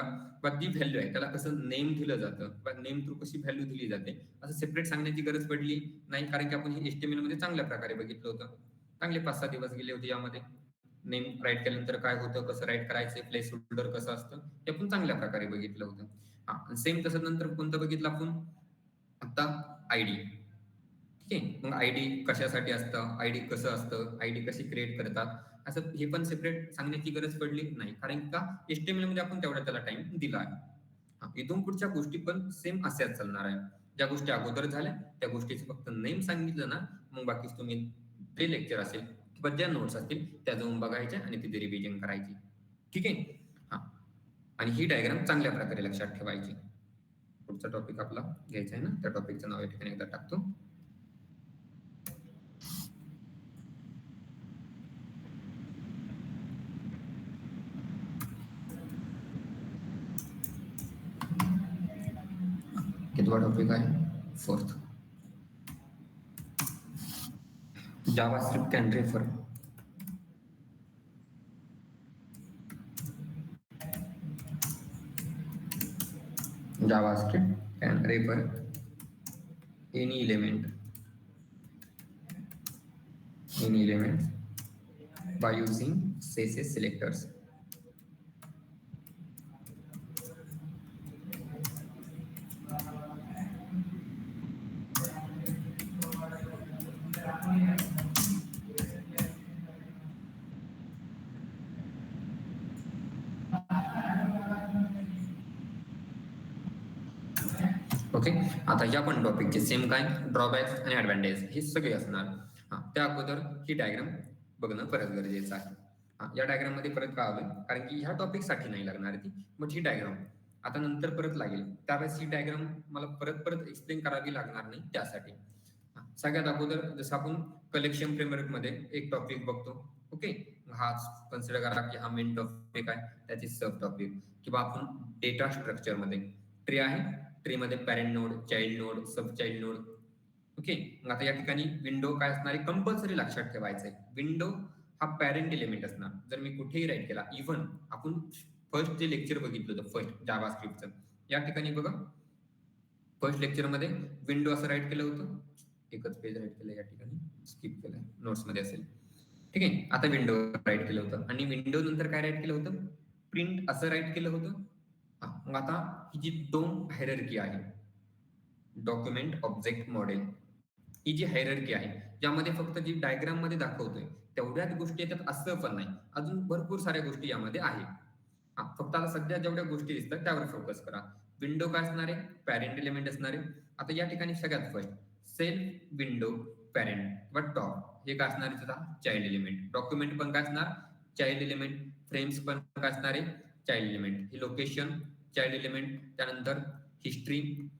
Speaker 1: जी व्हॅल्यू आहे त्याला कसं नेम दिलं जातं किंवा नेम थ्रू कशी व्हॅल्यू दिली जाते असं सेपरेट सांगण्याची गरज पडली नाही. कारण की आपण हे HTML मध्ये चांगल्या प्रकारे बघितलं होतं. चांगले 5-6 दिवस गेले होते यामध्ये. नेम राईट केल्यानंतर काय होतं, कसं राईट करायचं, प्लेस होल्डर कसं असतं हे आपण चांगल्या प्रकारे बघितलं होतं. हा, सेम तसं नंतर कोणतं बघितलं आपण आता आयडी. ठीक आहे, मग आयडी कशासाठी असतं, आयडी कसं असतं, आयडी कशी क्रिएट करतात असं हे पण सेपरेट सांगण्याची गरज पडली नाही. कारण का HTML मध्ये आपण तेवढा त्याला टाइम दिला आहे. इथून पुढच्या गोष्टी पण सेम अशाच चालणार आहे. ज्या गोष्टी अगोदर झाल्या त्या गोष्टीचं फक्त नेम सांगितलं ना मग बाकी तुम्ही ते लेक्चर असेल किंवा ज्या नोट्स असतील त्या जाऊन बघायच्या आणि तिथे रिव्हिजन करायची. ठीक आहे, हा, आणि ही डायग्राम चांगल्या प्रकारे लक्षात ठेवायची. पुढचा टॉपिक आपला घ्यायचा आहे ना, त्या टॉपिकचं नाव या ठिकाणी एकदा टाकतो. कितवा टॉपिक आहे fourth. JavaScript can refer JavaScript can refer any element by using CSS selectors. Okay, आता या पण टॉपिकचे सेम काय ड्रॉबॅक्स आणि ॲडव्हान्टेज हे सगळे असणार. त्या अगोदर ही डायग्राम बघणं परत गरजेचं आहे. या डायग्राम मध्ये परत का आलं, कारण की ह्या टॉपिकसाठी नाही लागणार ती, मग ही डायग्राम आता नंतर परत लागेल, त्यावेळेस ही डायग्राम मला परत परत एक्सप्लेन करावी लागणार नाही त्यासाठी. सगळ्यात अगोदर जसं आपण कलेक्शन फ्रेमवर्क मध्ये एक टॉपिक बघतो. ओके, हाच कन्सिडर करा की हा मेन टॉपिक आहे, त्याचे सब टॉपिक. किंवा आपण डेटा स्ट्रक्चर मध्ये ट्री आहे, ट्री मध्ये पॅरेंट नोड, चाइल्ड नोड, सब चाइल्ड नोड. ओके, मग आता या ठिकाणी विंडो काय असणार आहे, कंपल्सरी लक्षात ठेवायचं आहे. विंडो हा पॅरेंट एलिमेंट असणार. जर मी कुठेही राईट केला, इव्हन आपण फर्स्ट जे लेक्चर बघितलं होतं फर्स्ट जावास्क्रिप्टचं, या ठिकाणी बघा फर्स्ट लेक्चर मध्ये विंडो असं राईट केलं होतं, एकच पेज राईट केलं, या ठिकाणी स्किप केलंय, नोट्स मध्ये असेल. ठीक आहे, आता विंडो राईट केलं होतं आणि विंडो नंतर काय राईट केलं होतं, प्रिंट असं राईट केलं होतं. मग आता ही जी दोन हायरार्की आहे, डॉक्युमेंट ऑब्जेक्ट मॉडेल, ही जी हायरार्की आहे, ज्यामध्ये फक्त जी डायग्राम मध्ये दाखवतोय तेवढ्याच गोष्टी येतात असं पण नाही, अजून भरपूर साऱ्या गोष्टी यामध्ये आहे. फक्त आता सध्या जेवढ्या गोष्टी दिसतात त्यावर फोकस करा. विंडो काय असणार आहे, पॅरेंट एलिमेंट असणार आहे. आता या ठिकाणी सगळ्यात फर्स्ट सेल्फ विंडो पॅरेंट किंवा टॉप हे काय असणार आहे, त्याचा चाइल्ड एलिमेंट. डॉक्युमेंट पण काय असणार, चाइल्ड एलिमेंट. फ्रेम्स पण काय असणार आहे, चाइल्ड एलिमेंट. ही लोकेशन चाइल्ड एलिमेंट, त्यानंतर हिस्ट्री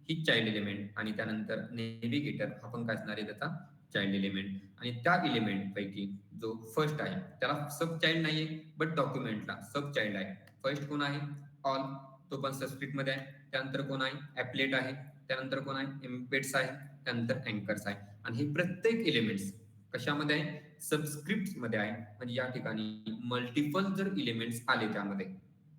Speaker 1: ही चाइल्ड एलिमेंट, आणि त्यानंतर नेव्हिगेटर हा पण काय असणार आहे, त्याचा चाइल्ड एलिमेंट. आणि त्या एलिमेंट पैकी जो फर्स्ट आहे त्याला सब चाइल्ड नाहीये, बट डॉक्युमेंटला सब चाइल्ड आहे. फर्स्ट कोण आहे, ऑल, तो पण सबस्क्रिप्ट मध्ये आहे. त्यानंतर कोण आहे, ॲपलेट आहे. त्यानंतर कोण आहे, एम्बेड्स आहे. त्यानंतर अँकर्स आहे. आणि हे प्रत्येक एलिमेंट्स कशामध्ये आहे, सबस्क्रिप्ट मध्ये आहे. म्हणजे या ठिकाणी मल्टिपल जर एलिमेंट्स आले त्यामध्ये,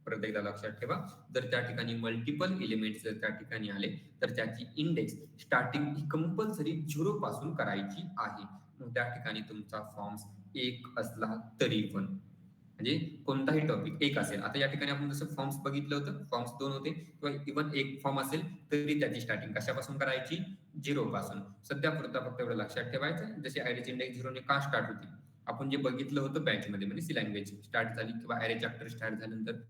Speaker 1: परत एकदा लक्षात ठेवा, जर त्या ठिकाणी मल्टिपल एलिमेंट्स जर त्या ठिकाणी आले तर त्याची इंडेक्स स्टार्टिंग ही कंपल्सरी 0 पासून करायची आहे. मग त्या ठिकाणी तुमचा फॉर्म्स एक असला तरी पण, म्हणजे कोणताही टॉपिक एक असेल. आता या ठिकाणी आपण जसं फॉर्म्स बघितलं होतं, फॉर्म्स 2 होते किंवा इव्हन एक फॉर्म असेल तरी त्याची स्टार्टिंग कशापासून करायची, 0 पासून. सध्या पुरता फक्त एवढं लक्षात ठेवायचं, जशी ॲरेची इंडेक्स 0 ने का स्टार्ट होती, आपण जे बघितलं होतं बॅच मध्ये, म्हणजे सी लँग्वेज स्टार्ट झाली किंवा ॲरे चॅप्टर स्टार्ट झाल्यानंतर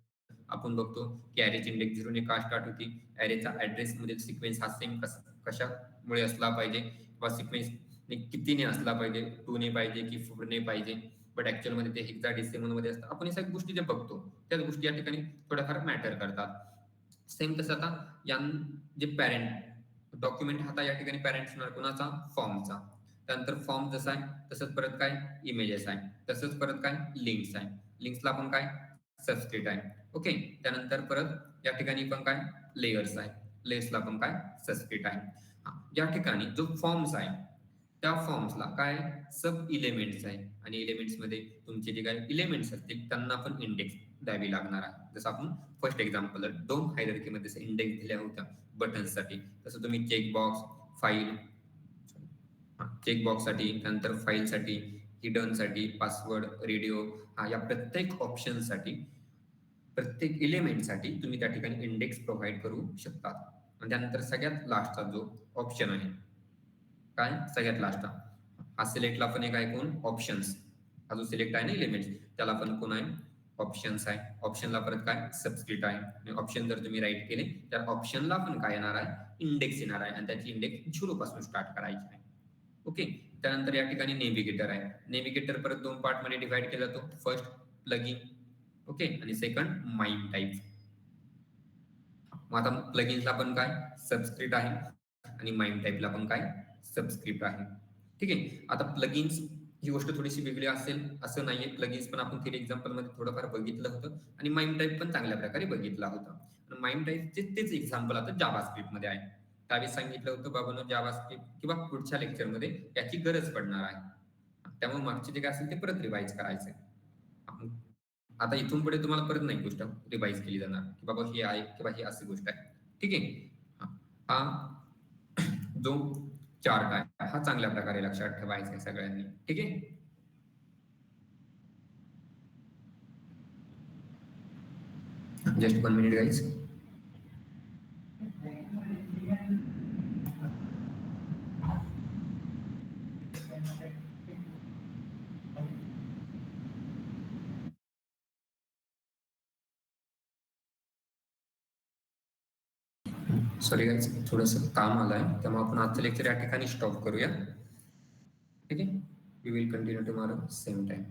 Speaker 1: आपण बघतो की ॲरेची इंडेक्स 0 ने का स्टार्ट होती. ॲरेचा ॲड्रेस मधील सिक्वेन्स हा सेम कशामुळे असला पाहिजे, किंवा सिक्वेन्स कितीने असला पाहिजे, 2 ने पाहिजे की 4 ने पाहिजे. बट ऍक्च्युअल मध्ये ते हेक्साडेसिमल मध्ये असतं. आपण या सगळ्या गोष्टी जे बघतो त्याच गोष्टी या ठिकाणी थोड्याफार मॅटर करतात. सेम तसं आता या जे पॅरेंट डॉक्युमेंट आता या ठिकाणी पॅरेंट असणार कोणाचा, फॉर्मचा. त्यानंतर फॉर्म जसा आहे तसंच परत काय इमेजेस आहे, तसंच परत काय लिंक्स आहे. लिंक्सला पण काय सबस्क्रिप्ट आहे. ओके, त्यानंतर परत या ठिकाणी पण काय लेयर्स आहे, लेयर्सला पण काय सबस्क्रिप्ट आहे. या ठिकाणी जो फॉर्म्स आहे त्या फॉर्म्सला काय सब इलेमेंट्स आहे, आणि इलेमेंट्स मध्ये तुमचे जे काही इलेमेंट्स असतील त्यांना पण इंडेक्स द्यावी लागणार आहे. जसं आपण फर्स्ट एक्झाम्पल 2 हायरार्की मध्ये इंडेक्स दिल्या होत्या बटन्ससाठी, तसं तुम्ही चेकबॉक्स, फाईल, चेकबॉक्ससाठी, त्यानंतर फाईलसाठी, हिडनसाठी, पासवर्ड, रेडिओ, या प्रत्येक ऑप्शनसाठी, प्रत्येक एलिमेंटसाठी तुम्ही त्या ठिकाणी इंडेक्स प्रोव्हाइड करू शकता. आणि त्यानंतर सगळ्यात लास्टचा जो ऑप्शन आहे, काय सगळ्यात लास्टला हा सिलेक्टला पण एक आहे कोण, ऑप्शन्स. हा जो सिलेक्ट आहे ना एलिमेंट्स, त्याला पण कोण आहे, ऑप्शन्स आहे. ऑप्शनला परत काय सबस्क्रिप्ट आहे. आणि ऑप्शन जर तुम्ही राईट केले तर ऑप्शनला पण काय येणार आहे, इंडेक्स येणार आहे, आणि त्याची इंडेक्स 0 पासून स्टार्ट करायची आहे. ओके, त्यानंतर या ठिकाणी नेव्हिगेटर आहे. नेव्हिगेटर परत 2 पार्ट मध्ये डिवाइड केला जातो. फर्स्ट प्लगइन, ओके, आणि सेकंड माइंड टाईप. मग आता प्लगइन्सला पण काय सबस्क्रिप्ट आहे, आणि माइंड टाईपला पण काय सबस्क्रिप्ट आहे. ठीक आहे, आता प्लगइन्स ही गोष्ट थोडीशी वेगळी असेल असं नाहीये. प्लगइन्स पण आपण थेरी एक्झाम्पल मध्ये थोडंफार बघितलं होतं, आणि माइंड टाईप पण चांगल्या प्रकारे बघितला होता. माइंड टाईपचे तेच एक्झाम्पल आता जावास्क्रिप्ट मध्ये आहे. त्यावेळी सांगितलं होतं बाबांनो, जावास्क्रिप्ट किंवा पुढच्या लेक्चर मध्ये याची गरज पडणार आहे, त्यामुळे मागचे जे काय असेल ते परत रिवाइज करायचंय. आता इथून पुढे तुम्हाला परत नाही गोष्ट रिवाइज केली जाणार की बाबा हे आहे किंवा ही अशी गोष्ट आहे. ठीक आहे. हा जो चार्ट आहे हा चांगल्या प्रकारे लक्षात ठेवायचा आहे सगळ्यांनी. ठीक आहे. Just 1 minute guys. Sorry guys, थोडंसं काम आलंय त्यामुळे आपण आजचं लेक्चर या ठिकाणी स्टॉप करूया. ठीक आहे. We will continue tomorrow same time.